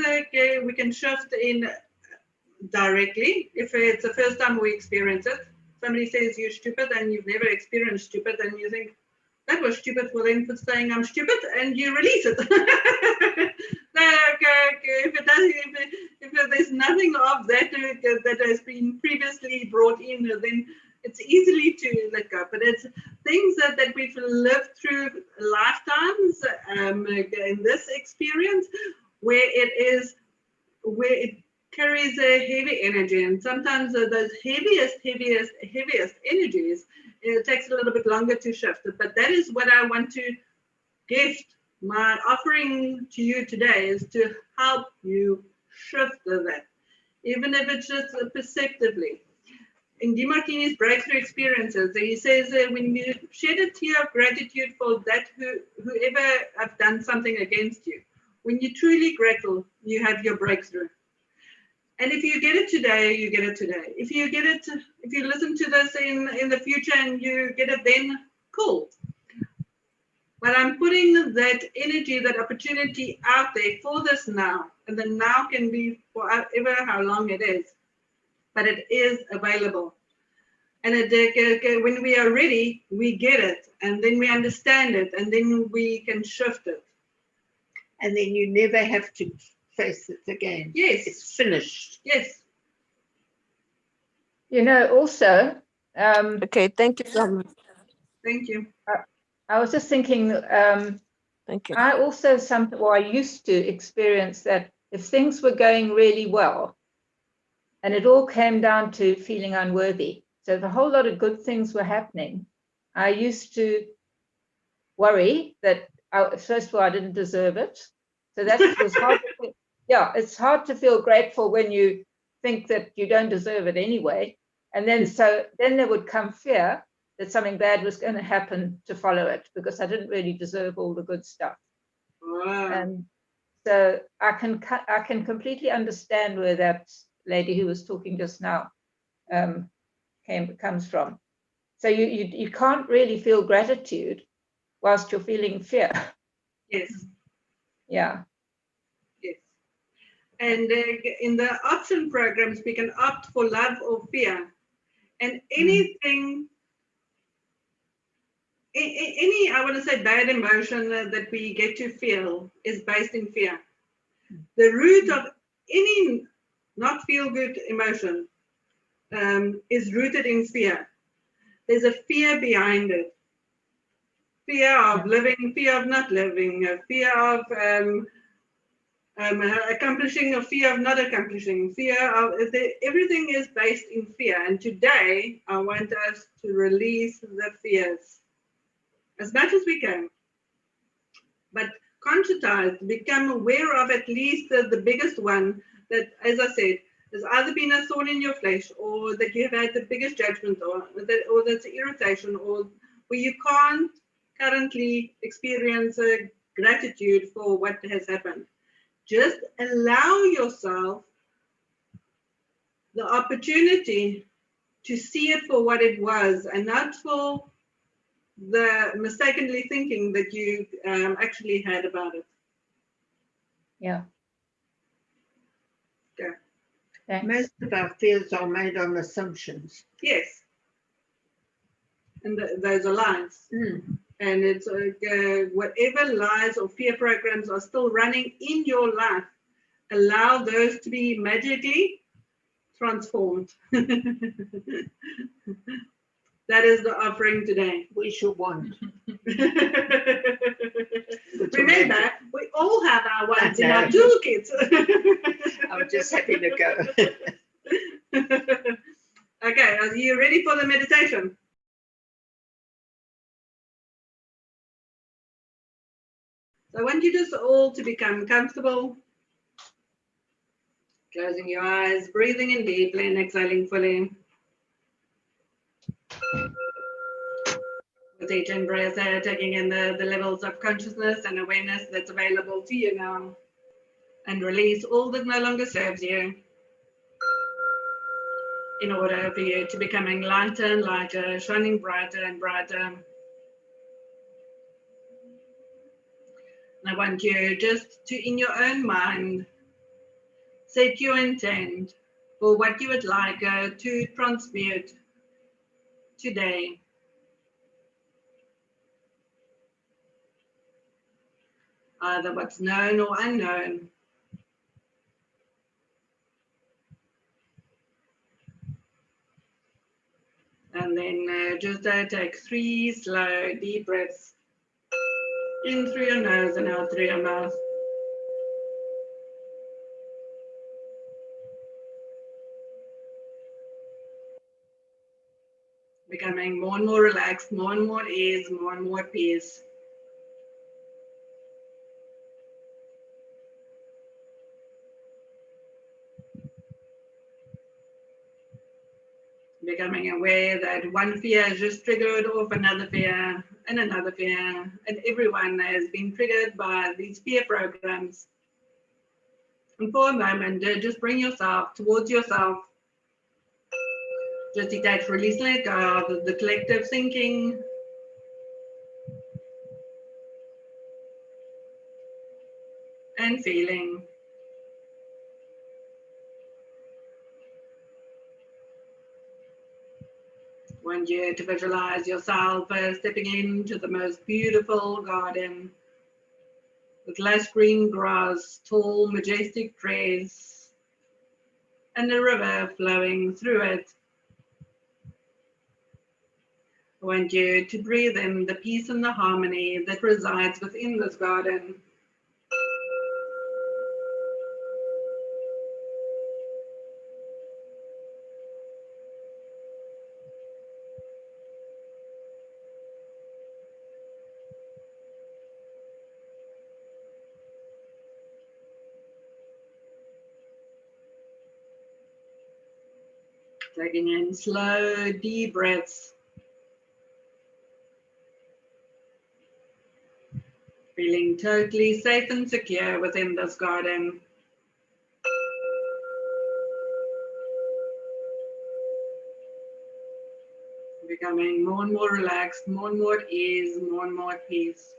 we can shift in directly if it's the first time we experience it. Somebody says you're stupid and you've never experienced stupid, and you think that was stupid for them for saying I'm stupid, and you release it. If there's nothing of that that has been previously brought in, then it's easily to let go. But it's things that we've lived through lifetimes in this experience, where carries a heavy energy, and sometimes those heaviest energies, it takes a little bit longer to shift it. But that is what I want to gift. My offering to you today is to help you shift that, even if it's just perceptively. In DeMartini's breakthrough experiences, he says that when you shed a tear of gratitude for that whoever have done something against you, when you're truly grateful, you have your breakthrough. And if you get it today, you get it today. If you get it, if you listen to this in the future and you get it then, cool. But I'm putting that energy, that opportunity out there for this now. And the now can be forever, how long it is. But it is available. And when we are ready, we get it. And then we understand it. And then we can shift it. And then you never have to face it again. Yes. It's finished. Yes. You know, also, Okay, thank you so much. Thank you. I was just thinking, Thank you. I also I used to experience that if things were going really well, and it all came down to feeling unworthy. So the whole lot of good things were happening. I used to worry that, first of all, I didn't deserve it. So that was hard. Yeah, it's hard to feel grateful when you think that you don't deserve it anyway. And then there would come fear that something bad was going to happen to follow it, because I didn't really deserve all the good stuff. Wow. And so I can completely understand where that lady who was talking just now comes from. So you can't really feel gratitude whilst you're feeling fear. Yes. Yeah. Yes. And in the option programs, we can opt for love or fear. And anything, any, I want to say, bad emotion that we get to feel is based in fear. The root of any not feel good emotion is rooted in fear. There's a fear behind it. Fear of living, fear of not living, fear of accomplishing, or fear of not accomplishing, fear of everything is based in fear. And today I want us to release the fears as much as we can, but conscientize, become aware of at least the biggest one that, as I said, has either been a thorn in your flesh, or that you have had the biggest judgment, or that's irritation, or where you can't currently experience gratitude for what has happened. Just allow yourself the opportunity to see it for what it was, and not for the mistakenly thinking that you actually had about it. Yeah. Okay. Thanks. Most of our fears are made on assumptions. Yes. And those are lies. And it's whatever lies or fear programs are still running in your life, allow those to be magically transformed. That is the offering today. We should want. Remember, we all have our ones in our know. toolkits. I'm just happy to go. Okay, are you ready for the meditation? So I want you just all to become comfortable. Closing your eyes, breathing in deeply and exhaling fully. With each in-breath, taking in the levels of consciousness and awareness that's available to you now. And release all that no longer serves you, in order for you to becoming lighter and lighter, shining brighter and brighter. And I want you just to, in your own mind, set your intent for what you would like to transmute today. Either what's known or unknown. And then just take 3 slow, deep breaths. In through your nose and out through your mouth. Becoming more and more relaxed, more and more ease, more and more peace. Becoming aware that one fear has just triggered off another fear and another fear, and everyone has been triggered by these fear programs. And for a moment, just bring yourself towards yourself. Just detach, release, let go of the collective thinking. And feeling. I want you to visualize yourself stepping into the most beautiful garden with lush green grass, tall, majestic trees, and a river flowing through it. I want you to breathe in the peace and the harmony that resides within this garden. Taking in slow, deep breaths. Feeling totally safe and secure within this garden. Becoming more and more relaxed, more and more at ease, more and more at peace.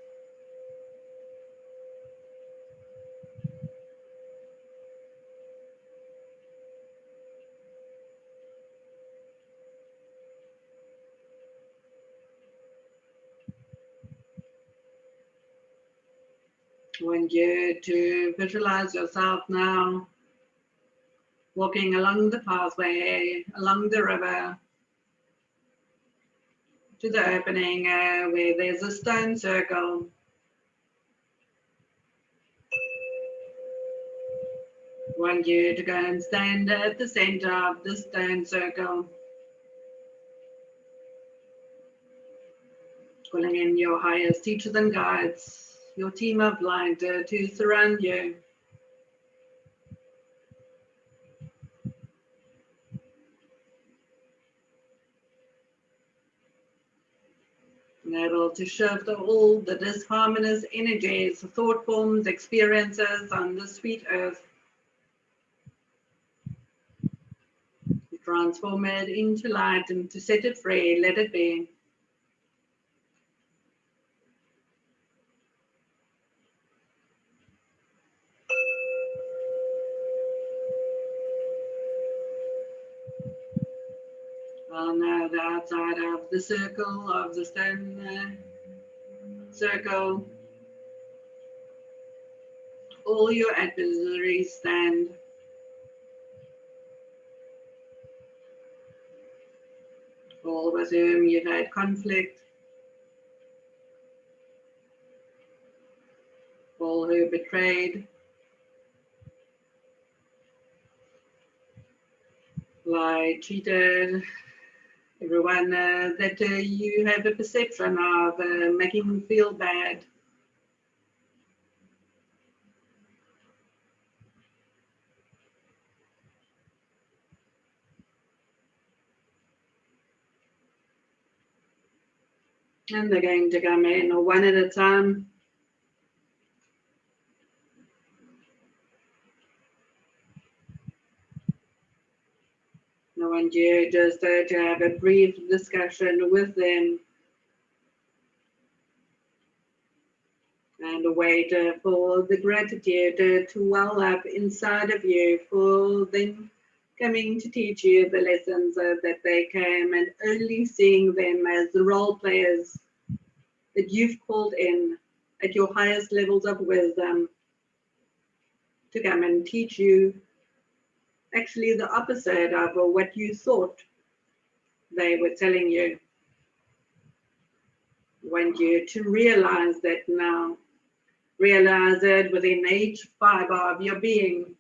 I want you to visualize yourself now walking along the pathway, along the river, to the opening where there's a stone circle. I want you to go and stand at the center of the stone circle, calling in your highest teachers and guides, your team of light to surround you. And able to shift all the disharmonious energies, thought forms, experiences on this sweet earth. To transform it into light and to set it free, let it be. Well, now the outside of the circle, of the stone circle, all your adversaries stand. All with whom you've had conflict, all who betrayed, lied, cheated, everyone that you have a perception of making them feel bad. And they're going to come in one at a time. I want you just to have a brief discussion with them and wait for the gratitude to well up inside of you for them coming to teach you the lessons that they came, and only seeing them as the role players that you've called in at your highest levels of wisdom to come and teach you actually the opposite of what you thought they were telling you. I want you to realize that now. Realize it within each fiber of your being.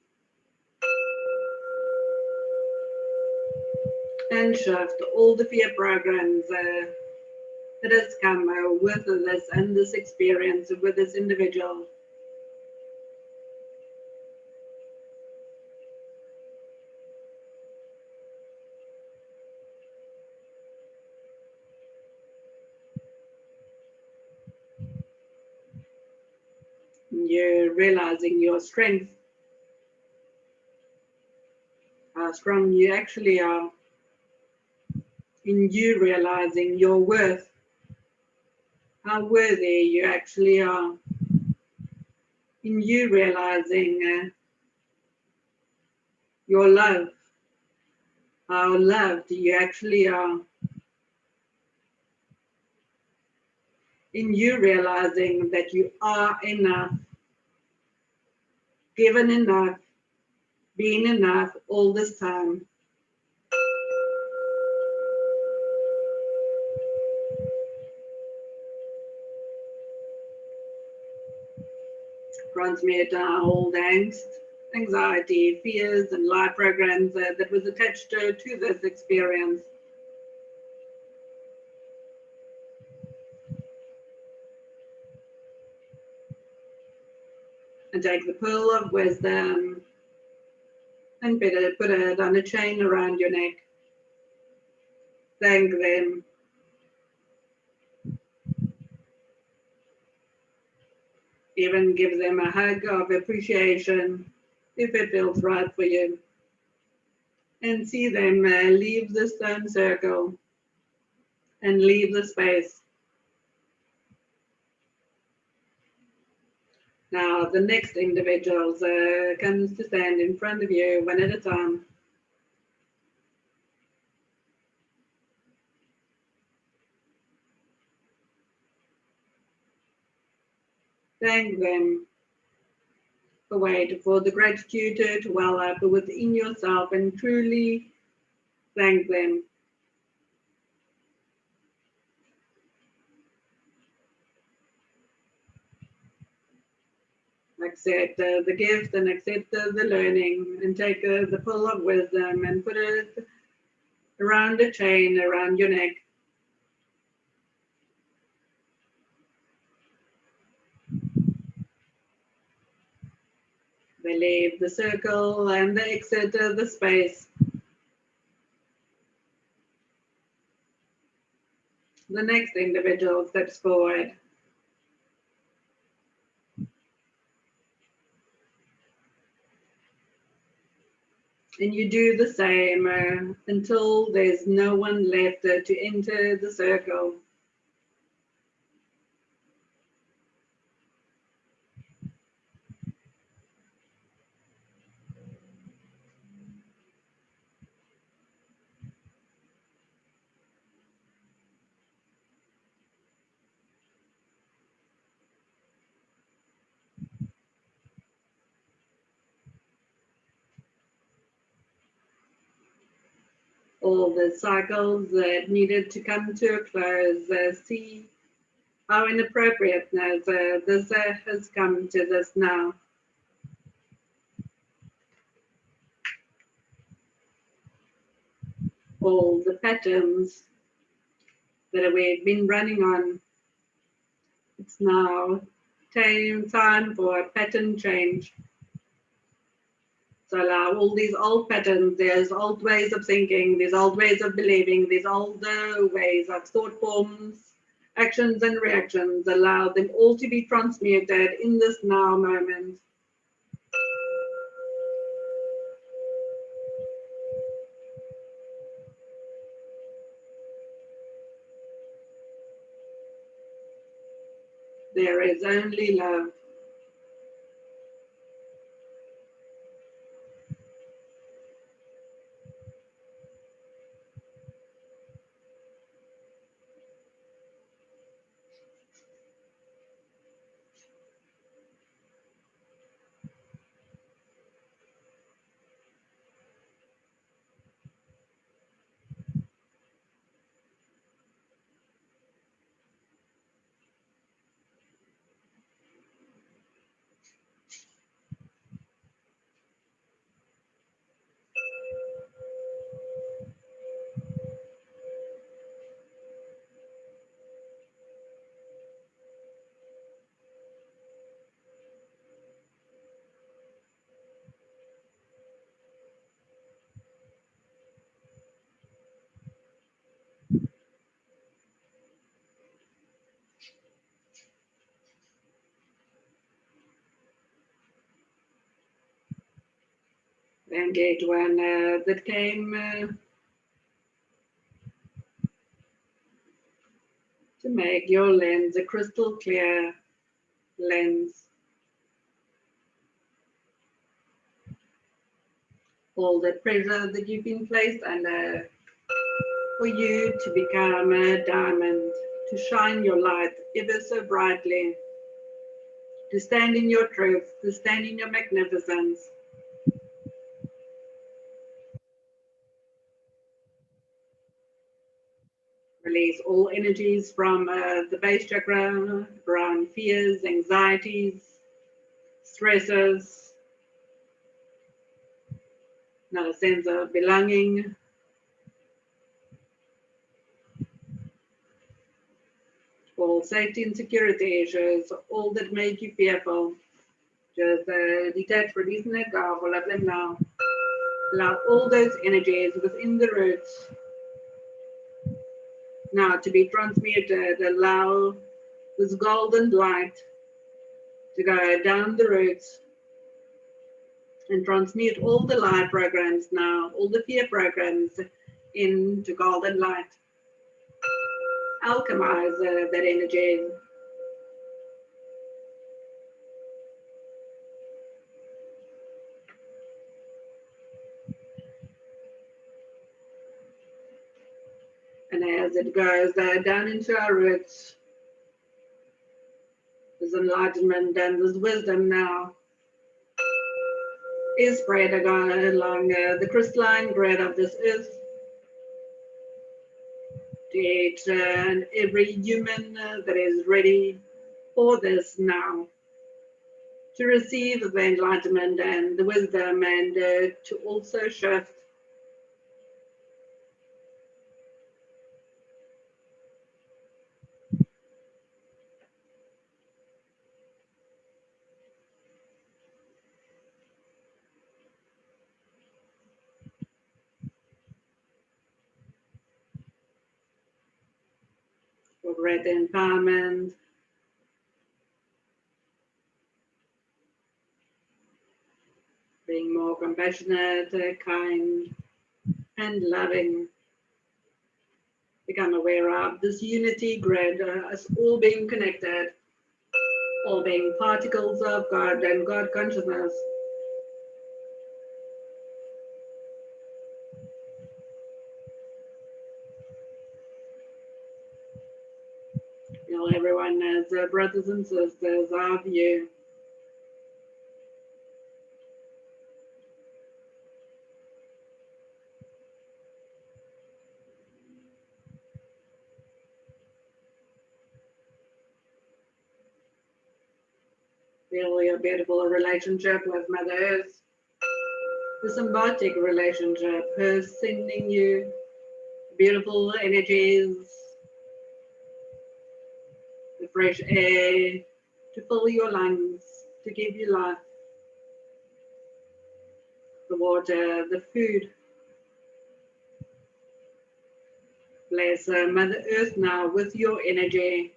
and shift all the fear programs that has come with this and this experience with this individual. You're realizing your strength, how strong you actually are, in you realizing your worth, how worthy you actually are, in you realizing your love, how loved you actually are, in you realizing that you are enough, given enough, been enough all this time. Transmute all the angst, anxiety, fears, and life programs that was attached to this experience. And take the pearl of wisdom and put it on a chain around your neck. Thank them. Even give them a hug of appreciation if it feels right for you. And see them leave the stone circle and leave the space. Now the next individuals comes to stand in front of you one at a time. Thank them. Wait for the gratitude to well up within yourself and truly thank them. Accept the gift and accept the learning, and take the pull of wisdom and put it around a chain around your neck. They leave the circle and they exit the space. The next individual steps forward. And you do the same until there's no one left to enter the circle. All the cycles that needed to come to a close, see how inappropriateness this has come to this now. All the patterns that we've been running on, it's now time for a pattern change. So allow all these old patterns, there's old ways of thinking, there's old ways of believing, there's old ways of thought forms, actions and reactions, allow them all to be transmuted in this now moment. There is only love. And gate one that came to make your lens a crystal clear lens. All the pressure that you've been placed under for you to become a diamond, to shine your light ever so brightly, to stand in your truth, to stand in your magnificence. Release all energies from the base chakra around fears, anxieties, stresses, not a sense of belonging. All safety and security issues, all that make you fearful. Just detach, release, and let go of all of them now. Allow all those energies within the roots now to be transmuted. Allow this golden light to go down the roots and transmute all the light programs now, all the fear programs into golden light. Alchemize that energy. And as it goes down into our roots, this enlightenment and this wisdom now is spread along the crystalline grid of this earth to each and every human that is ready for this now, to receive the enlightenment and the wisdom, and to also shift for greater empowerment, being more compassionate, kind, and loving. Become aware of this unity grid, us all being connected, all being particles of God and God consciousness. Feel everyone as brothers and sisters of you. Feel your beautiful relationship with Mother Earth. The symbiotic relationship, her sending you beautiful energies, the fresh air to fill your lungs, to give you life, the water, the food. Bless Mother Earth now with your energy.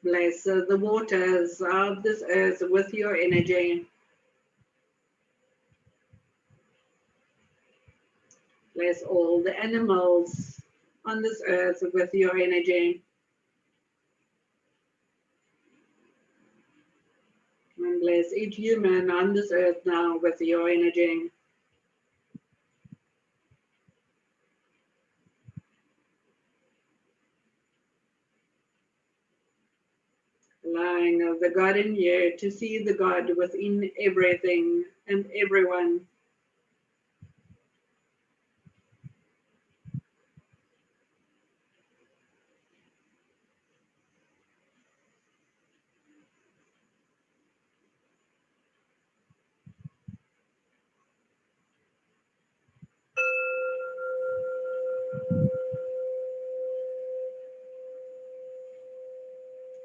Bless the waters of this earth with your energy. Bless all the animals on this earth with your energy. And bless each human on this earth now with your energy. Allowing the God in you to see the God within everything and everyone.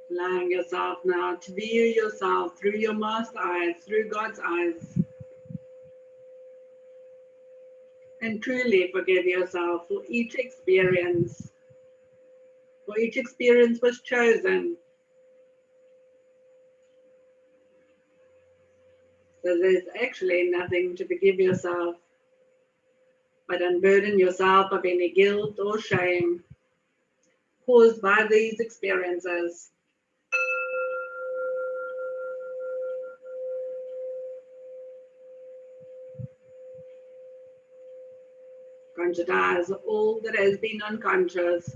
Allowing yourself now to view yourself through your master eyes, through God's eyes. And truly forgive yourself for each experience. For each experience was chosen. So there's actually nothing to forgive yourself, but unburden yourself of any guilt or shame caused by these experiences. Conscientize all that has been unconscious.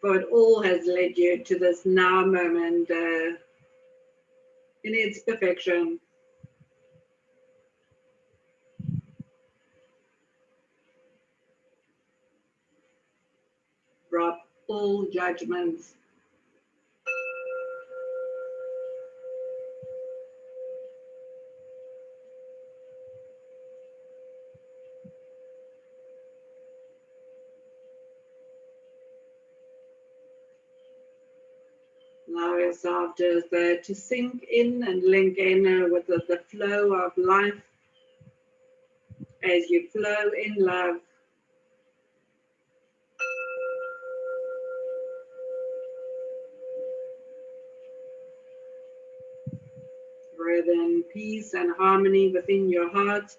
For it all has led you to this now moment in its perfection. Drop all judgments. Allow yourself just to sink in and link in with the flow of life as you flow in love. Breathe in peace and harmony within your heart.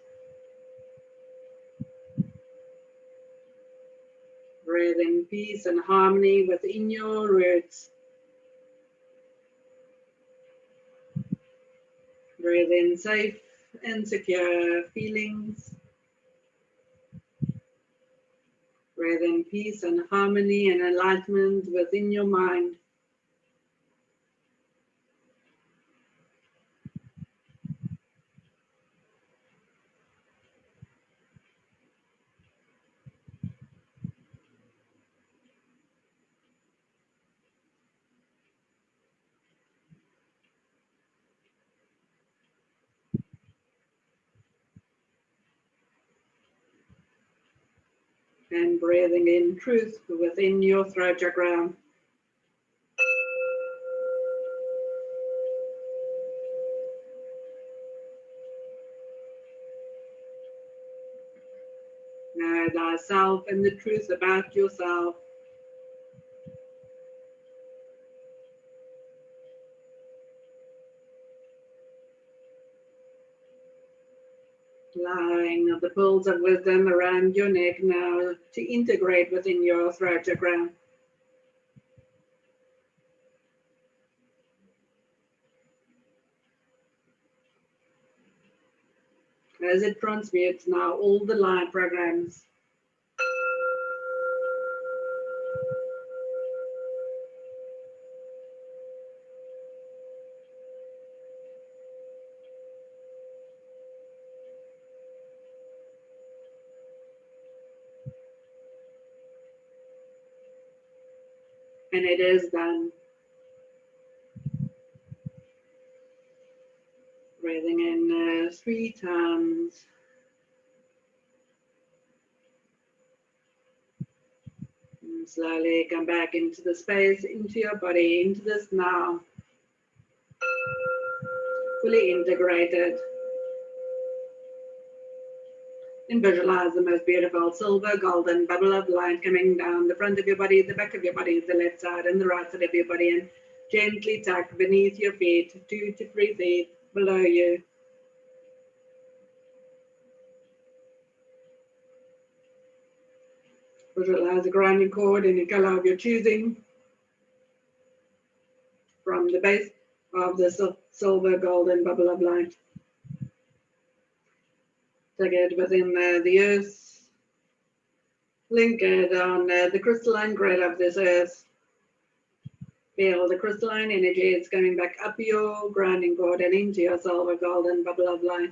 Breathe in peace and harmony within your roots. Breathe in safe and secure feelings. Breathe in peace and harmony and enlightenment within your mind. And breathing in truth within your throat chakra. Know thyself and the truth about yourself. Allowing the pearls of wisdom around your neck now to integrate within your throat chakra. As it transmutes now all the light programs. And it is done. Breathing in 3 times. And slowly come back into the space, into your body, into this now. Fully integrated. And visualize the most beautiful silver golden bubble of light coming down the front of your body, the back of your body, the left side and the right side of your body, and gently tuck beneath your feet, 2 to 3 feet below you. Visualize a grounding cord in a color of your choosing from the base of the silver golden bubble of light. Take it within the earth. Link it on the crystalline grid of this earth. Feel the crystalline energy. It's coming back up your grounding cord and into your silver golden bubble of light.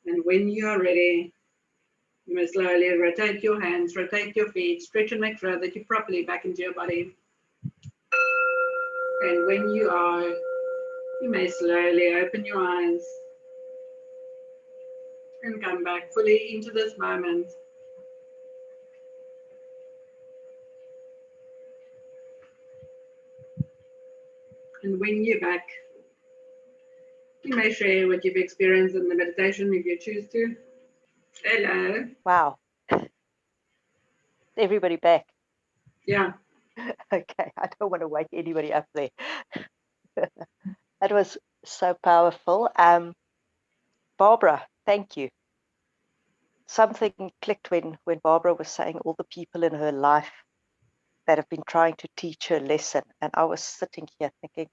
And when you are ready, you may slowly rotate your hands, rotate your feet, stretch and make sure that you're properly back into your body. And when you are, you may slowly open your eyes and come back fully into this moment. And when you're back, You may share what you've experienced in the meditation if you choose to. Hello. Wow. Everybody back. Yeah. Okay, I don't want to wake anybody up there. That was so powerful. Barbara, thank you. Something clicked when Barbara was saying all the people in her life that have been trying to teach her lesson. And I was sitting here thinking,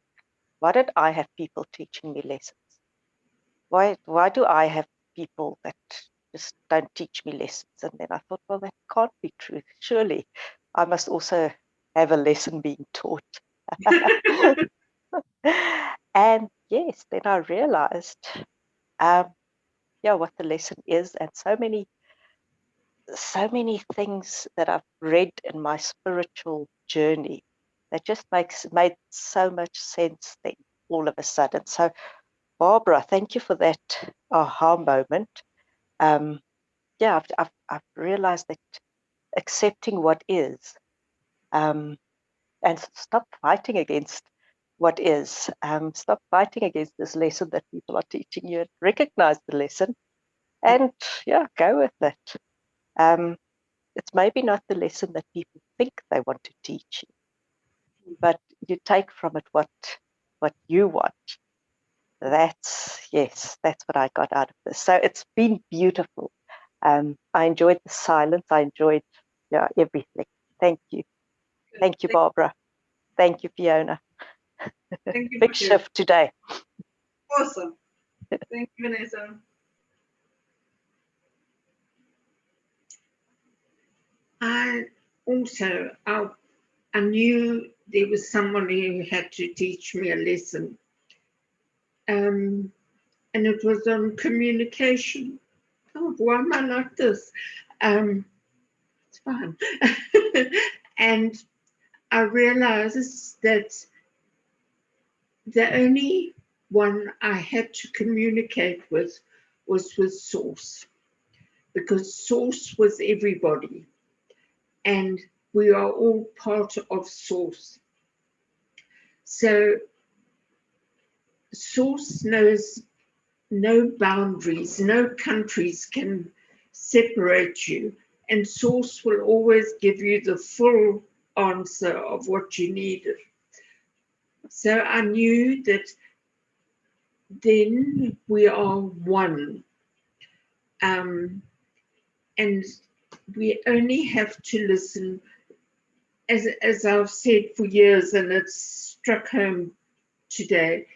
why don't I have people teaching me lessons? Why do I have people that just don't teach me lessons? And then I thought, well, that can't be true. Surely I must also have a lesson being taught. And yes, then I realized, what the lesson is, and so many things that I've read in my spiritual journey that just made so much sense then all of a sudden. So Barbara, thank you for that aha moment. I've realized that accepting what is, and stop fighting against what is. Stop fighting against this lesson that people are teaching you, and recognize the lesson, and go with it. It's maybe not the lesson that people think they want to teach you, but you take from it what you want. That's what I got out of this. So it's been beautiful. I enjoyed the silence. I enjoyed everything. Thank you. Thank you, Barbara. Thank you, Fiona. Thank you. Big shift today. Awesome. Thank you, Vanessa. I knew there was someone who had to teach me a lesson. And it was on communication. Oh, why am I like this? It's fine. And I realized that the only one I had to communicate with was with Source, because Source was everybody, and we are all part of Source. So Source knows no boundaries, no countries can separate you, and Source will always give you the full answer of what you needed. So I knew that then we are one, and we only have to listen, as I've said for years, and it's struck home today.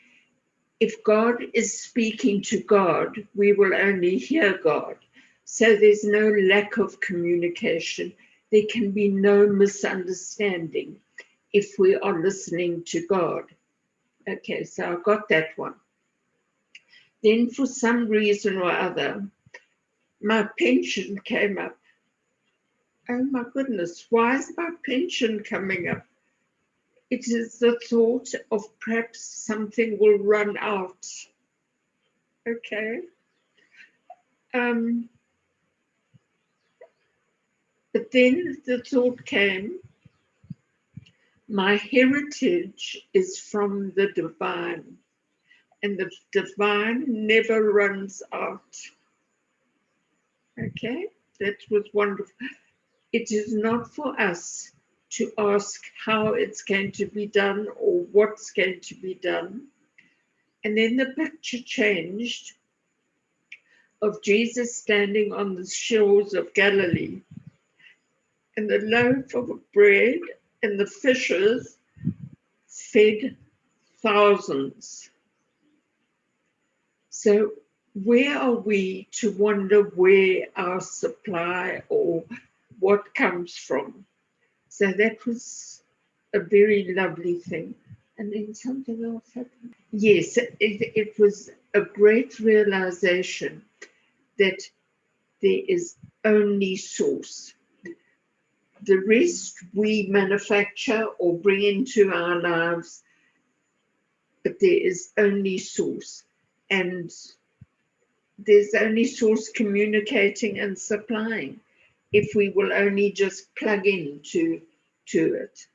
If God is speaking to God, we will only hear God. So there's no lack of communication. There can be no misunderstanding if we are listening to God. Okay, so I got that one. Then for some reason or other, my pension came up. Oh my goodness, why is my pension coming up? It is the thought of perhaps something will run out. Okay. But then the thought came, my heritage is from the divine, and the divine never runs out. Okay, that was wonderful. It is not for us to ask how it's going to be done or what's going to be done. And then the picture changed of Jesus standing on the shores of Galilee, and the loaf of bread and the fishes fed thousands. So where are we to wonder where our supply or what comes from? So that was a very lovely thing. And then something else happened. Yes, it was a great realization that there is only Source. The rest we manufacture or bring into our lives, but there is only Source. And there's only Source communicating and supplying, if we will only just plug into it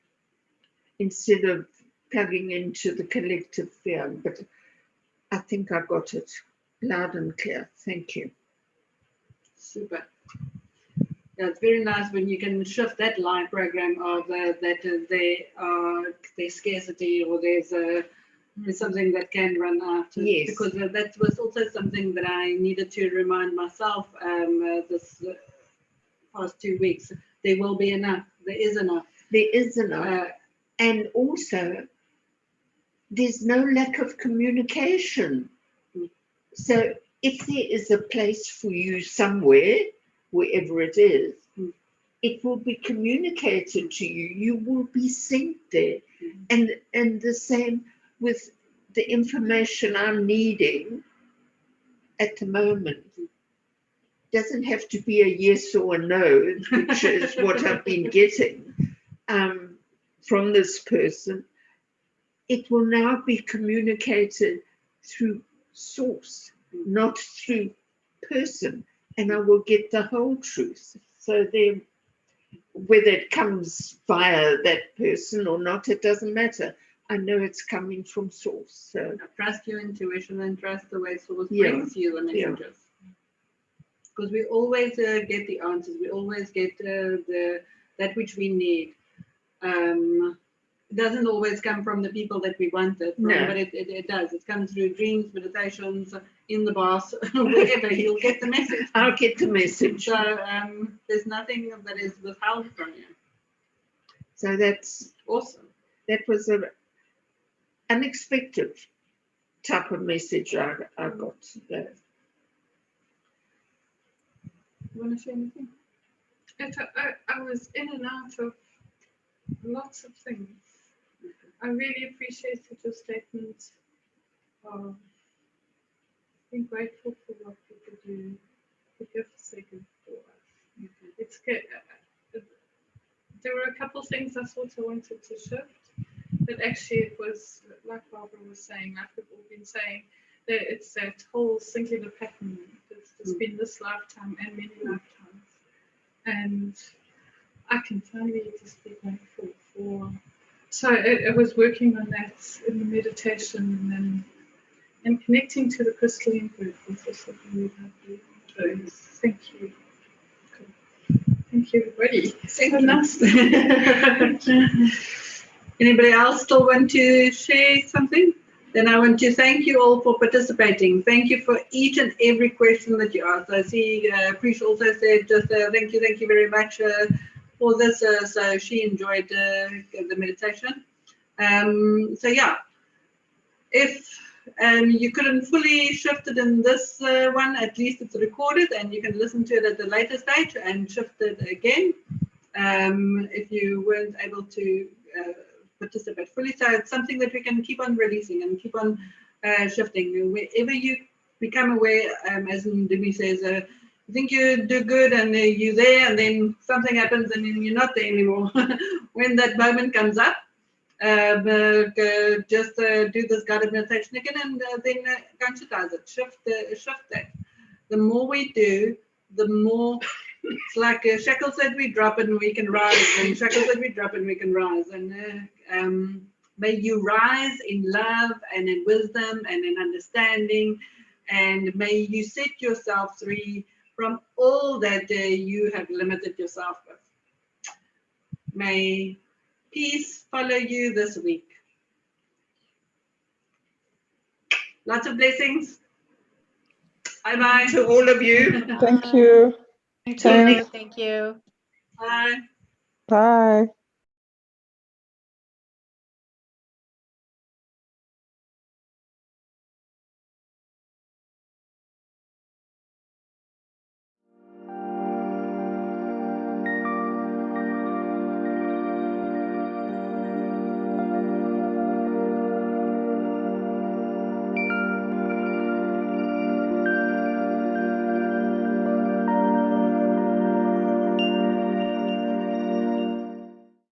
instead of plugging into the collective field. But I think I got it loud and clear. Thank you. Super. Yeah, it's very nice when you can shift that line program of that there's scarcity or there's something that can run out. Yes. Because that was also something that I needed to remind myself this past 2 weeks. There will be enough. There is enough. There is enough. And also, there's no lack of communication. So if there is a place for you somewhere, wherever it is, it will be communicated to you. You will be sent there. And the same with the information I'm needing at the moment. Doesn't have to be a yes or a no, which is what I've been getting from this person. It will now be communicated through source, not through person, and I will get the whole truth. So there, whether it comes via that person or not, it doesn't matter. I know it's coming from source. So trust your intuition and trust the way source Yeah. brings you the messages. Because we always get the answers. We always get that which we need. It doesn't always come from the people that we want it from, No. but it does. It comes through dreams, meditations, in the bath, wherever. You'll get the message. I'll get the message. So there's nothing that is withheld from you. So that's Awesome. that was an unexpected type of message I got. You want to say anything? I was in and out of lots of things. I really appreciated your statement of being grateful for what people do, the gifts they give for us. It's good. There were a couple of things I thought I wanted to shift, but actually it was, like Barbara was saying, like we've all been saying, that it's that whole singular pattern. It's been this lifetime and many lifetimes. And I can finally just be grateful for. So I was working on that in the meditation and connecting to the crystalline group was also really lovely. So thank you. Thank you, everybody. Thank you. Anybody else still want to share something? Then I want to thank you all for participating. Thank you for each and every question that you asked. I see Presh also said just thank you very much for this. So she enjoyed the meditation. So yeah, if you couldn't fully shift it in this one, at least it's recorded and you can listen to it at a later stage and shift it again if you weren't able to participate fully. So it's something that we can keep on releasing and keep on shifting. Wherever you become aware, as Demi says, you think you do good and you're there and then something happens and then you're not there anymore. When that moment comes up, just do this guided meditation again and then conscientize it, shift that. The more we do, the more it's like shackles that we drop and we can rise, and shackles that we drop and we can rise. And may you rise in love and in wisdom and in understanding, and may you set yourself free from all that you have limited yourself with. May peace follow you this week. Lots of blessings. Bye-bye. To all of you. Thank you. Thank Thanks. you. Thank you. Bye. Bye.